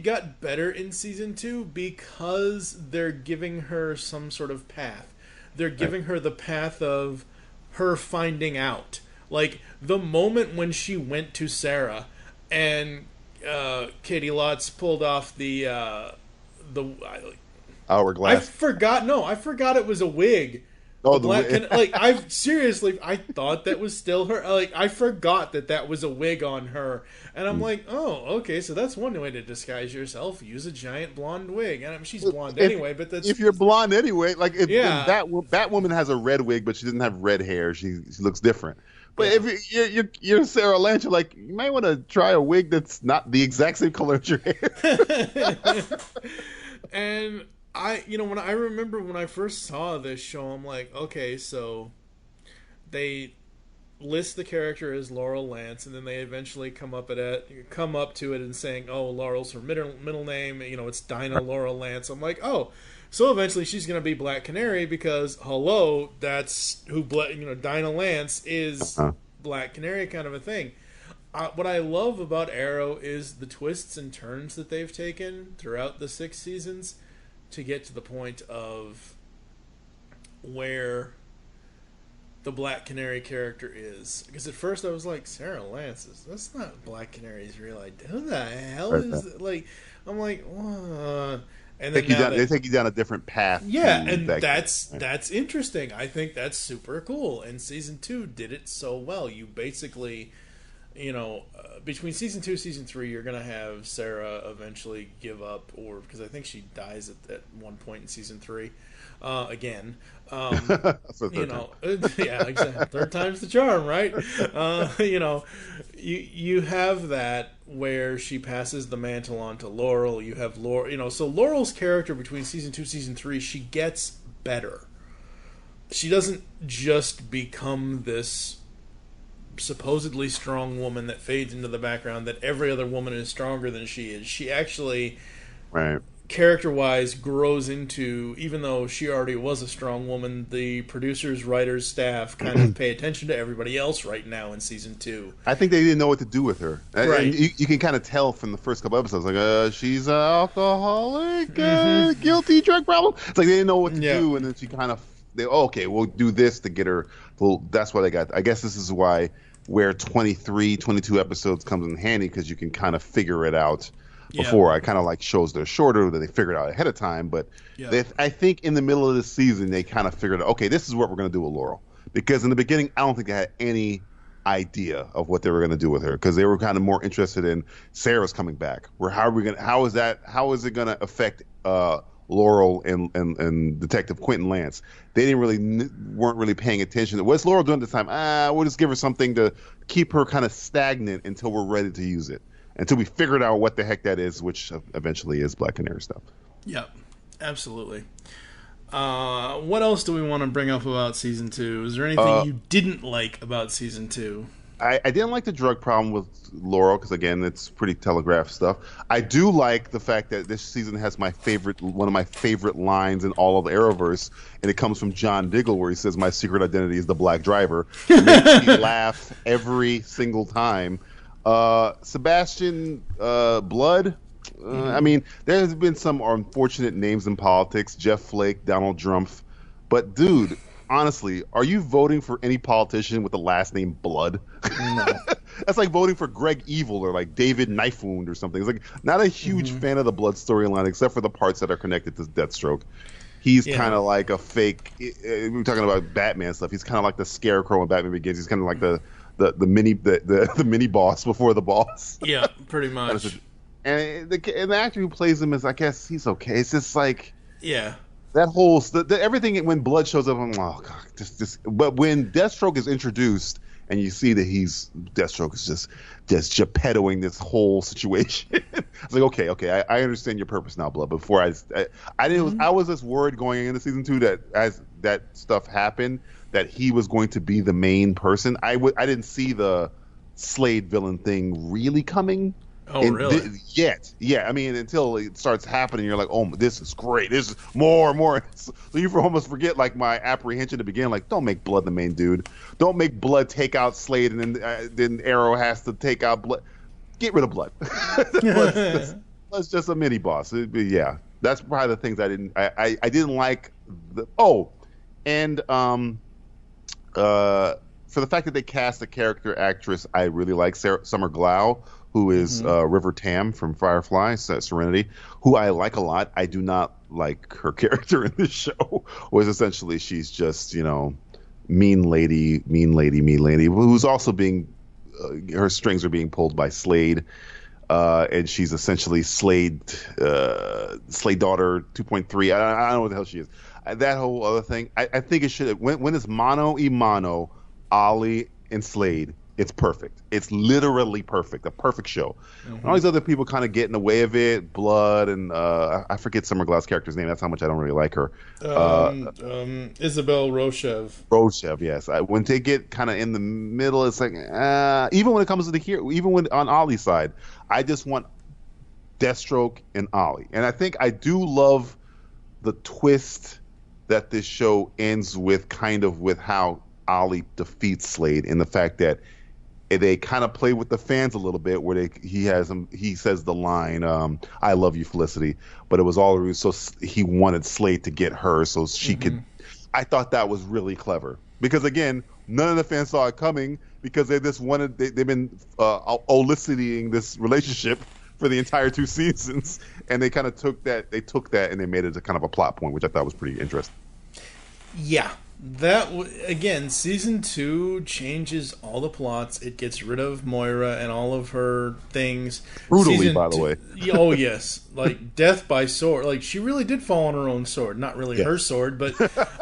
got better in season 2 because they're giving her some sort of path. They're giving her the path of her finding out. Like, the moment when she went to Sarah and Katie Lotz pulled off the hourglass. I forgot it was a wig. Oh, the wig. I thought that was still her. Like, I forgot that was a wig on her. And I'm like, oh, okay, so that's one way to disguise yourself. Use a giant blonde wig. And I mean, she's blonde anyway, but that's... If you're blonde anyway, like, Batwoman has a red wig, but she doesn't have red hair. She looks different. But if you're Sarah Lance, you're like, you might want to try a wig that's not the exact same color as your hair. And when I remember when I first saw this show, I'm like, okay, so they list the character as Laurel Lance, and then they eventually come up to it and saying, oh, Laurel's her middle name. It's Dinah Laurel Lance. I'm like, oh. So eventually she's going to be Black Canary because, hello, that's who, Dinah Lance is Black Canary kind of a thing. What I love about Arrow is the twists and turns that they've taken throughout the 6 seasons to get to the point of where the Black Canary character is. Because at first I was like, Sarah Lance, that's not Black Canary's real idea. Who the hell is it? Like, I'm like, what? And then they take you down a different path. Yeah, and that's interesting. I think that's super cool. And season 2 did it so well. You basically, between season 2 and season 3, you're gonna have Sarah eventually give up, or because I think she dies at one point in season 3. Again, yeah, exactly. Third time's the charm, right? You have that where she passes the mantle on to Laurel. You have Laurel, so Laurel's character between season 2 and season 3, she gets better. She doesn't just become this supposedly strong woman that fades into the background, that every other woman is stronger than she is. She actually, character-wise, grows into, even though she already was a strong woman, the producers, writers, staff kind of pay attention to everybody else right now in season 2. I think they didn't know what to do with her. Right. And you can kind of tell from the first couple episodes, like, she's an alcoholic, guilty, drug problem. It's like they didn't know what to do, and then she kind of, okay, we'll do this to get her. Well, that's why they got. I guess this is why where 23, 22 episodes comes in handy, because you can kind of figure it out before. I kind of like shows that are shorter that they figured out ahead of time, but I think in the middle of the season they kind of figured out, okay, this is what we're going to do with Laurel, because in the beginning I don't think they had any idea of what they were going to do with her, because they were kind of more interested in Sarah's coming back. How is it going to affect Laurel and Detective Quentin Lance? They weren't really paying attention to what's Laurel doing at the time. We'll just give her something to keep her kind of stagnant until we're ready to use it, until we figured out what the heck that is, which eventually is Black Canary stuff. Yep, absolutely. What else do we want to bring up about season 2? Is there anything you didn't like about season 2? I didn't like the drug problem with Laurel, because again, it's pretty telegraphed stuff. I do like the fact that this season has one of my favorite lines in all of the Arrowverse, and it comes from John Diggle, where he says, "My secret identity is the Black Driver." It makes me laugh every single time. Sebastian Blood. I mean, there's been some unfortunate names in politics: Jeff Flake, Donald Trump. But dude, honestly, are you voting for any politician with the last name Blood? No. That's like voting for Greg Evil or like David Knifewound or something. It's like, not a huge fan of the Blood storyline, except for the parts that are connected to Deathstroke. He's kind of like a fake. We were talking about Batman stuff. He's kind of like the Scarecrow in Batman Begins. He's kind of like the mini boss before the boss. Yeah, pretty much. And the actor who plays him is, I guess, he's okay. It's just like, that whole everything when Blood shows up, I'm like, oh god, just. But when Deathstroke is introduced and you see that Deathstroke is just Geppettoing this whole situation. It's like, okay, I understand your purpose now, Blood. Before I didn't, I was just worried going into season 2 that as that stuff happened, that he was going to be the main person. I didn't see the Slade villain thing really coming. Oh, really? Yeah. I mean, until it starts happening, you're like, oh, this is great. This is more. So you almost forget, like, my apprehension to begin. Like, don't make Blood the main dude. Don't make Blood take out Slade, and then Arrow has to take out Blood. Get rid of Blood. Blood's just a mini boss. Yeah, that's probably the things I didn't like. And for the fact that they cast a character actress, I really like Summer Glau, who is River Tam from Firefly, Serenity, who I like a lot. I do not like her character in this show, was essentially she's just, mean lady, who's also being, her strings are being pulled by Slade, and she's essentially Slade daughter 2.3. I don't know what the hell she is. That whole other thing, I think it should, when it's mano y mano, Ollie and Slade, it's perfect. It's literally perfect. A perfect show. All these other people kind of get in the way of it. Blood and I forget Summer Glau's character's name. That's how much I don't really like her. Isabel Rochev. Rochev, yes. When they get kind of in the middle, it's like even when it comes to even when on Ollie's side, I just want Deathstroke and Ollie. And I think I do love the twist that this show ends with, kind of with how Ollie defeats Slade, in the fact that they kind of play with the fans a little bit, where he says the line, "I love you, Felicity," but it was all so he wanted Slade to get her so she could. I thought that was really clever, because again, none of the fans saw it coming, because they just wanted they've been eliciting this relationship for the entire 2 seasons, and they kind of took that and they made it a kind of a plot point, which I thought was pretty interesting. Yeah. That again, season 2 changes all the plots. It gets rid of Moira and all of her things brutally, by the way. Oh yes, like death by sword. Like, she really did fall on her own sword. Not really her sword, but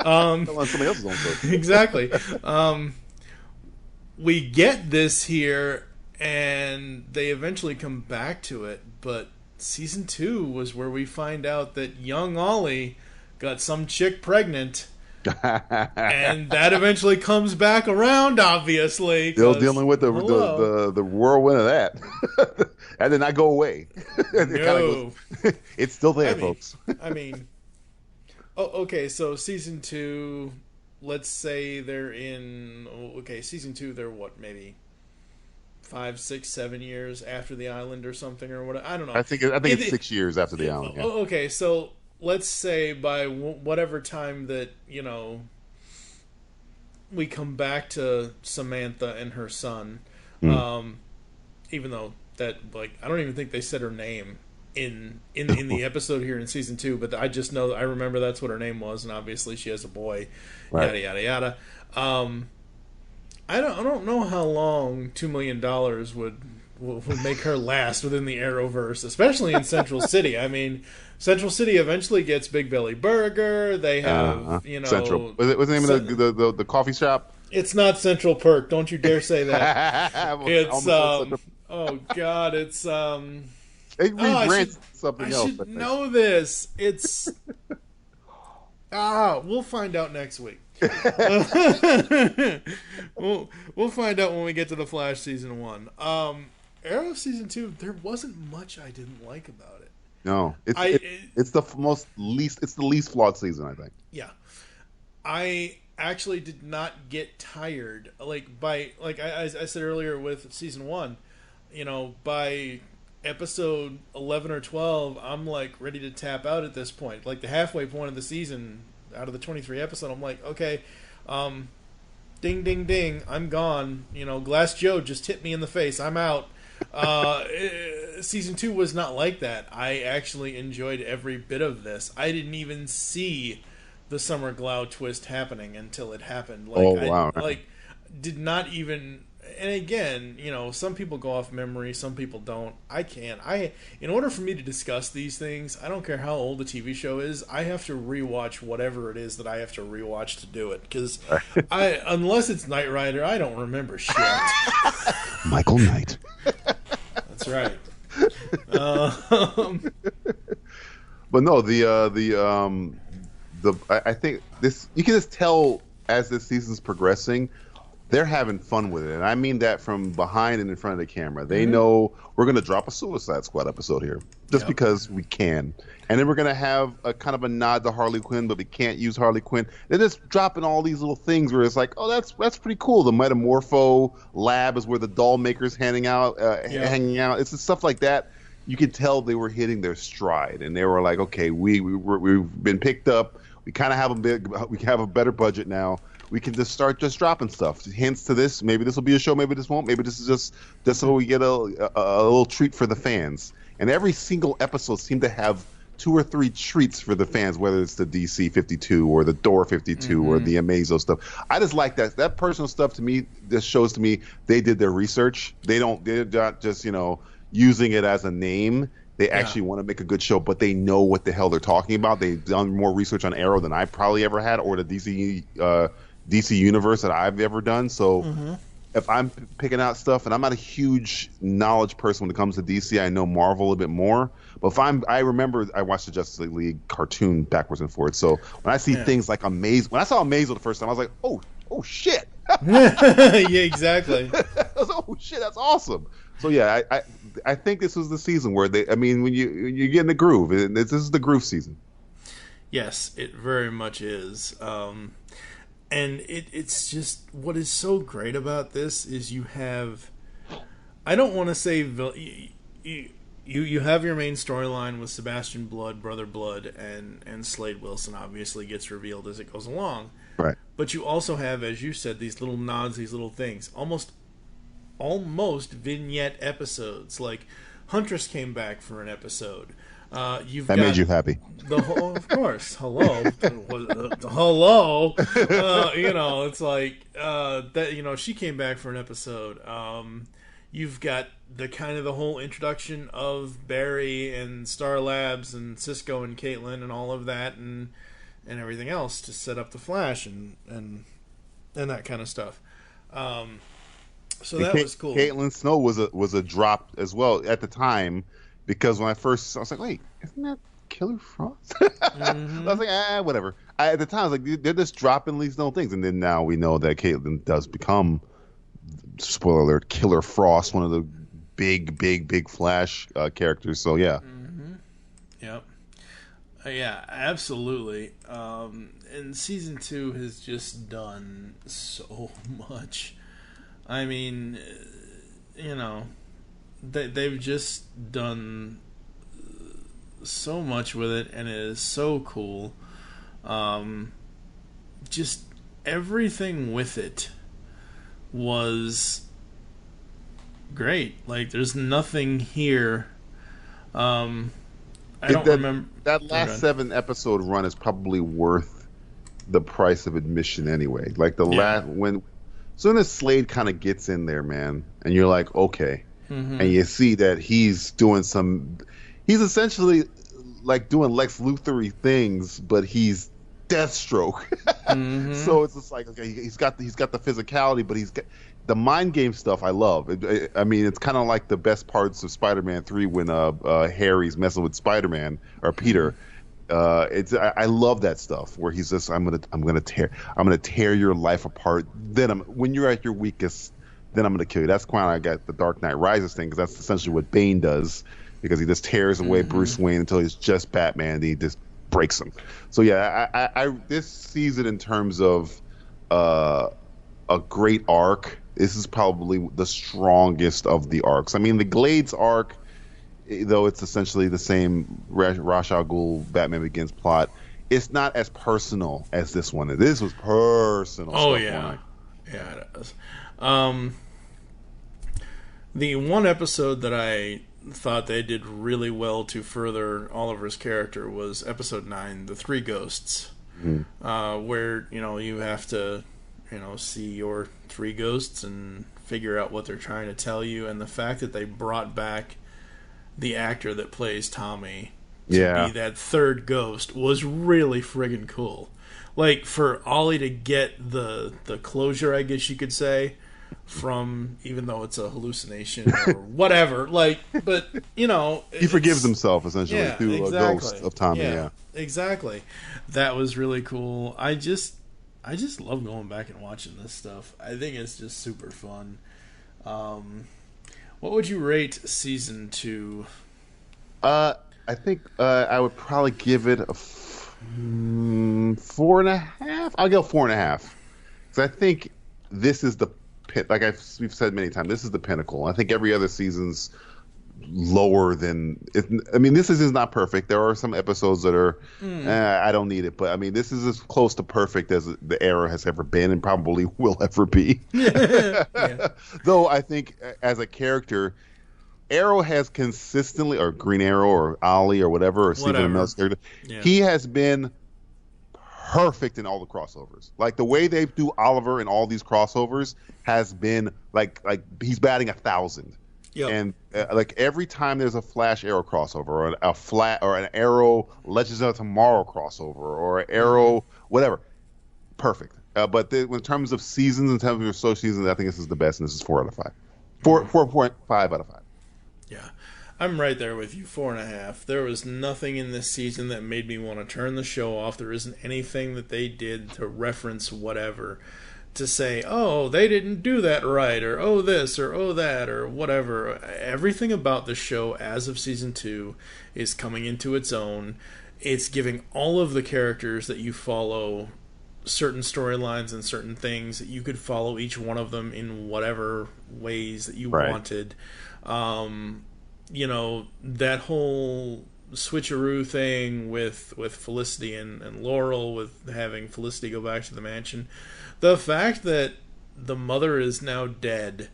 on somebody else's own sword. Exactly. We get this here, and they eventually come back to it. But season 2 was where we find out that young Ollie got some chick pregnant. And that eventually comes back around, obviously. Still dealing with the whirlwind of that. And did not go away. No. It's still there, folks. Okay, so season 2, let's say season 2, they're what, maybe 5, 6, 7 years after the island or something, or what? I don't know. I think it's 6 years after the island. Yeah. Okay, so let's say by whatever time that, we come back to Samantha and her son, even though that, like, I don't even think they said her name in the episode here in season 2, but I just know, I remember that's what her name was, and obviously she has a boy, yada yada yada. I don't know how long $2 million would make her last within the Arrowverse, especially in Central City. I mean, Central City eventually gets Big Belly Burger. They have, Central. What's the name of the coffee shop? It's not Central Perk. Don't you dare say that. It's oh God, it's They rebranded something else. I should know this. It's we'll find out next week. We'll find out when we get to the Flash season 1. Arrow season 2, there wasn't much I didn't like about it. No, it's the least flawed season, I think. Yeah, I actually did not get tired. I said earlier with season 1, by episode 11 or 12, I'm like ready to tap out at this point. Like the halfway point of the season, out of the 23 episode, I'm like, okay, ding, ding, ding, I'm gone. Glass Joe just hit me in the face. I'm out. Season 2 was not like that. I actually enjoyed every bit of this. I didn't even see the Summer Glau twist happening until it happened. Wow. Did not even and again, some people go off memory, some people don't. I can't. In order for me to discuss these things, I don't care how old the TV show is. I have to rewatch whatever it is that I have to rewatch to do it. Because unless it's Knight Rider, I don't remember shit. Michael Knight. That's right. But no, I think this, you can just tell as this season's progressing, they're having fun with it. And I mean that from behind and in front of the camera. They know we're going to drop a Suicide Squad episode here just because we can. And then we're going to have a kind of a nod to Harley Quinn, but we can't use Harley Quinn. They're just dropping all these little things where it's like, oh, that's pretty cool. The Metamorpho lab is where the doll maker's hanging out. It's just stuff like that. You could tell they were hitting their stride, and they were like, okay, we've been picked up. We kind of have a better budget now. We can just start dropping stuff. Hints to this. Maybe this will be a show. Maybe this won't. Maybe this is just so we get a little treat for the fans. And every single episode seemed to have 2 or 3 treats for the fans, whether it's the DC 52 or the Door 52 or the Amazo stuff. I just like that. That personal stuff to me, this shows to me they did their research. They're not just, using it as a name. They actually want to make a good show, but they know what the hell they're talking about. They've done more research on Arrow than I probably ever had, or the DC universe that I've ever done. So if I'm picking out stuff, and I'm not a huge knowledge person when it comes to DC, I know Marvel a bit more. But I remember I watched the Justice League cartoon backwards and forwards. So when I see things like Amazo, when I saw Amazo the first time, I was like, oh shit. Yeah, exactly. I was like, oh shit, that's awesome. So yeah, I think this was the season where when you get in the groove, this is the groove season. Yes, it very much is. And it's just, what is so great about this is you have, I don't want to say, you have your main storyline with Sebastian Blood, Brother Blood, and Slade Wilson obviously gets revealed as it goes along. Right. But you also have, as you said, these little nods, these little things. Almost vignette episodes. Like Huntress came back for an episode. That made you happy. Of course. Hello. Hello. It's like that. She came back for an episode. You've got the whole introduction of Barry and Star Labs and Cisco and Caitlin and all of that and everything else to set up the Flash and that kind of stuff. So that was cool. Caitlin Snow was a drop as well at the time, because when I was like, wait, isn't that Killer Frost? I was like, whatever. At the time, I was like, they're just dropping these little things, and then now we know that Caitlin does become, spoiler alert, Killer Frost, one of the big Flash characters. So yeah. Yep. Yeah, absolutely. And season 2 has just done so much. I mean, they've just done so much with it, and it is so cool. Just everything with it was great. Like, there's nothing here. I don't remember. That last 7-episode run is probably worth the price of admission anyway. Like soon as Slade kind of gets in there, man, and you're like, okay, and you see that he's essentially like doing Lex Luthor-y things, but he's Deathstroke. So it's just like, okay, he's got the physicality, but he's got the mind game stuff. I love. I mean, it's kind of like the best parts of Spider-Man 3 when Harry's messing with Spider-Man or Peter. I love that stuff where he's just, I'm gonna tear your life apart. Then when you're at your weakest, then I'm gonna kill you. That's why I got the Dark Knight Rises thing, because that's essentially what Bane does, because he just tears away Bruce Wayne until he's just Batman, and he just breaks him. So yeah, I this season, in terms of a great arc, this is probably the strongest of the arcs. I mean, the Glades arc, though it's essentially the same Ra's al Ghul Batman Begins plot, it's not as personal as this one. This was personal. Oh, stuff. Yeah, it is. The one episode that I thought they did really well to further Oliver's character was episode 9, The Three Ghosts, where you have to see your three ghosts and figure out what they're trying to tell you. And the fact that they brought back the actor that plays Tommy to be that third ghost was really friggin' cool. Like, for Ollie to get the closure, I guess you could say, from, even though it's a hallucination or whatever, like, but, he forgives himself, essentially, through a ghost of Tommy, Exactly. That was really cool. I just love going back and watching this stuff. I think it's just super fun. What would you rate season 2? I think I would probably give it a 4.5. I'll go 4.5 because I think this is the pit. Like we've said many times, this is the pinnacle. I think every other season's lower than. This is not perfect. There are some episodes that are I don't need it, but this is as close to perfect as the era has ever been and probably will ever be. Though I think as a character, Arrow has consistently, or Green Arrow, or Ollie, or whatever, or Stephen Amell's character, he has been perfect in all the crossovers. Like the way they do Oliver in all these crossovers has been like he's batting 1,000. Yep. And like every time there's a Flash Arrow crossover, or an Arrow Legends of Tomorrow crossover, or an Arrow whatever, perfect. But in terms of seasons, in terms of show seasons, I think this is the best, and this is 4 out of 5. 4.5 out of 5. Yeah, I'm right there with you, 4.5. There was nothing in this season that made me want to turn the show off. There isn't anything that they did to reference whatever, to say, oh, they didn't do that right, or oh this, or oh that, or whatever. Everything about the show as of season 2 is coming into its own. It's giving all of the characters that you follow certain storylines and certain things that you could follow each one of them in whatever ways that you wanted. That whole switcheroo thing with Felicity and Laurel, with having Felicity go back to the mansion. The fact that the mother is now dead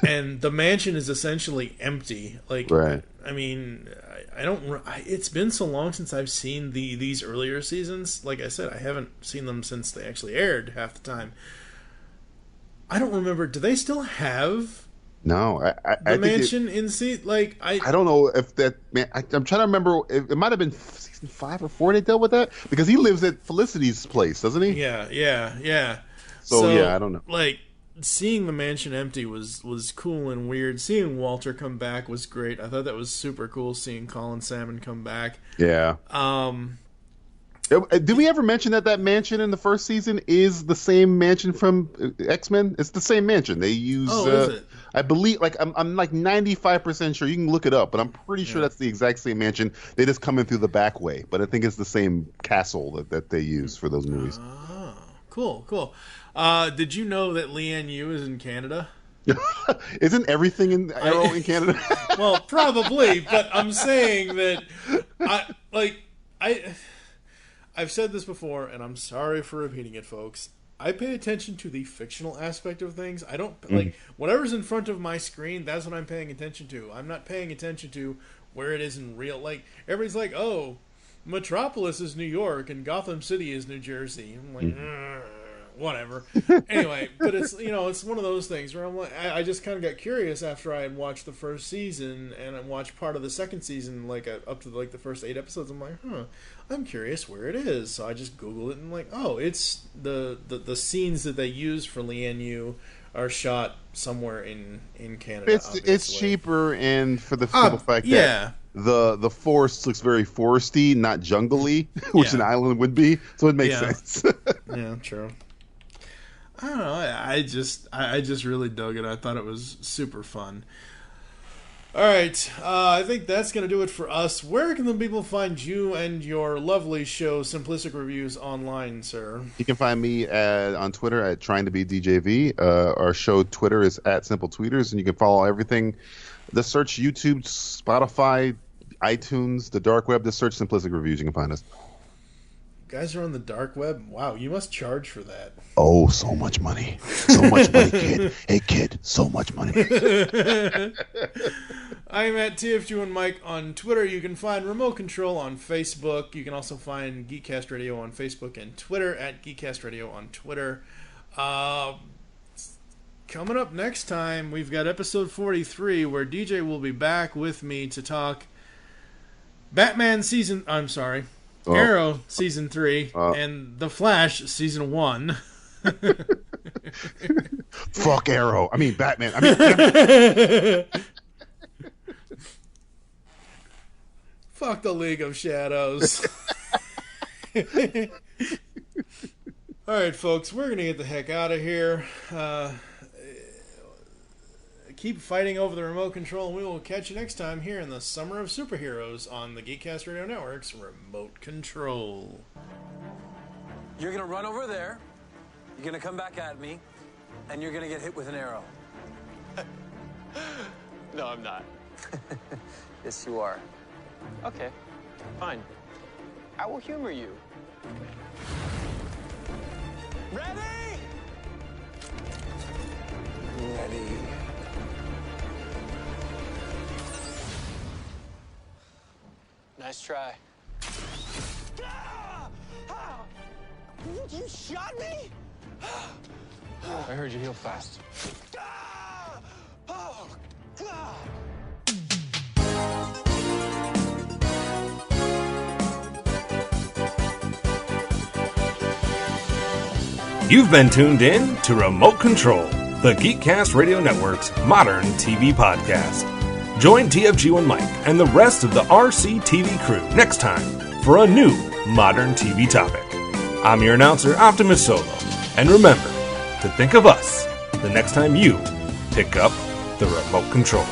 and the mansion is essentially empty. Like, I don't. It's been so long since I've seen these earlier seasons. Like I said, I haven't seen them since they actually aired half the time. I don't remember. Do they still have? No, the mansion in seat. Like I don't know if that. I'm trying to remember. It might have been season 5 or 4 they dealt with that, because he lives at Felicity's place, doesn't he? Yeah. So I don't know. Like, seeing the mansion empty was cool and weird. Seeing Walter come back was great. I thought that was super cool. Seeing Colin Salmon come back. Yeah. Did we ever mention that mansion in the first season is the same mansion from X-Men? It's the same mansion. They use. Oh, is it? I believe, I'm like 95% sure. You can look it up, but I'm pretty sure that's the exact same mansion. They just come in through the back way, but I think it's the same castle that they use for those movies. Oh, cool. Did you know that Lian Yu is in Canada? Isn't everything in Arrow in Canada? Well, probably, but I'm saying that I've said this before, and I'm sorry for repeating it, folks. I pay attention to the fictional aspect of things. I don't like whatever's in front of my screen. That's what I'm paying attention to. I'm not paying attention to where it is in real. Like, everybody's like, "Oh, Metropolis is New York and Gotham City is New Jersey." I'm like, whatever. Anyway, but it's it's one of those things where I'm like, I just kind of got curious after I had watched the first season and I watched part of the second season, up to the first 8 episodes. I'm like, I'm curious where it is. So I just Googled it and I'm like, oh, it's the scenes that they use for Lian Yu are shot somewhere in Canada. It's cheaper, and for the simple fact that the forest looks very foresty, not jungly, which an island would be. So it makes sense. Yeah, true. I don't know. I just really dug it. I thought it was super fun. All right, I think that's going to do it for us. Where can the people find you and your lovely show, Simplistic Reviews, online, sir? You can find me on Twitter at Trying to Be DJV. Our show Twitter is at Simple Tweeters, and you can follow everything. Just search YouTube, Spotify, iTunes, the dark web. Just search Simplistic Reviews. You can find us. You guys are on the dark web? Wow, you must charge for that. Oh, so much money. So much money, kid. Hey, kid, so much money. I'm at TFG and Mike on Twitter. You can find Remote Control on Facebook. You can also find Geekcast Radio on Facebook and Twitter, at Geekcast Radio on Twitter. Coming up next time, we've got episode 43, where DJ will be back with me to talk Arrow season 3 and The Flash season 1. Fuck Arrow. I mean Batman. Fuck the League of Shadows. Alright, folks, we're going to get the heck out of here. Keep fighting over the remote control, and we will catch you next time here in the Summer of Superheroes on the Geekcast Radio Network's Remote Control. You're going to run over there, you're going to come back at me, and you're going to get hit with an arrow. No, I'm not. Yes, you are. Okay, fine. I will humor you. Ready? Ready. Nice try. You shot me? I heard you heal fast. Oh, God! You've been tuned in to Remote Control, the Geekcast Radio Network's modern TV podcast. Join TFG1 Mike and the rest of the RC TV crew next time for a new modern TV topic. I'm your announcer, Optimus Solo, and remember to think of us the next time you pick up the remote control.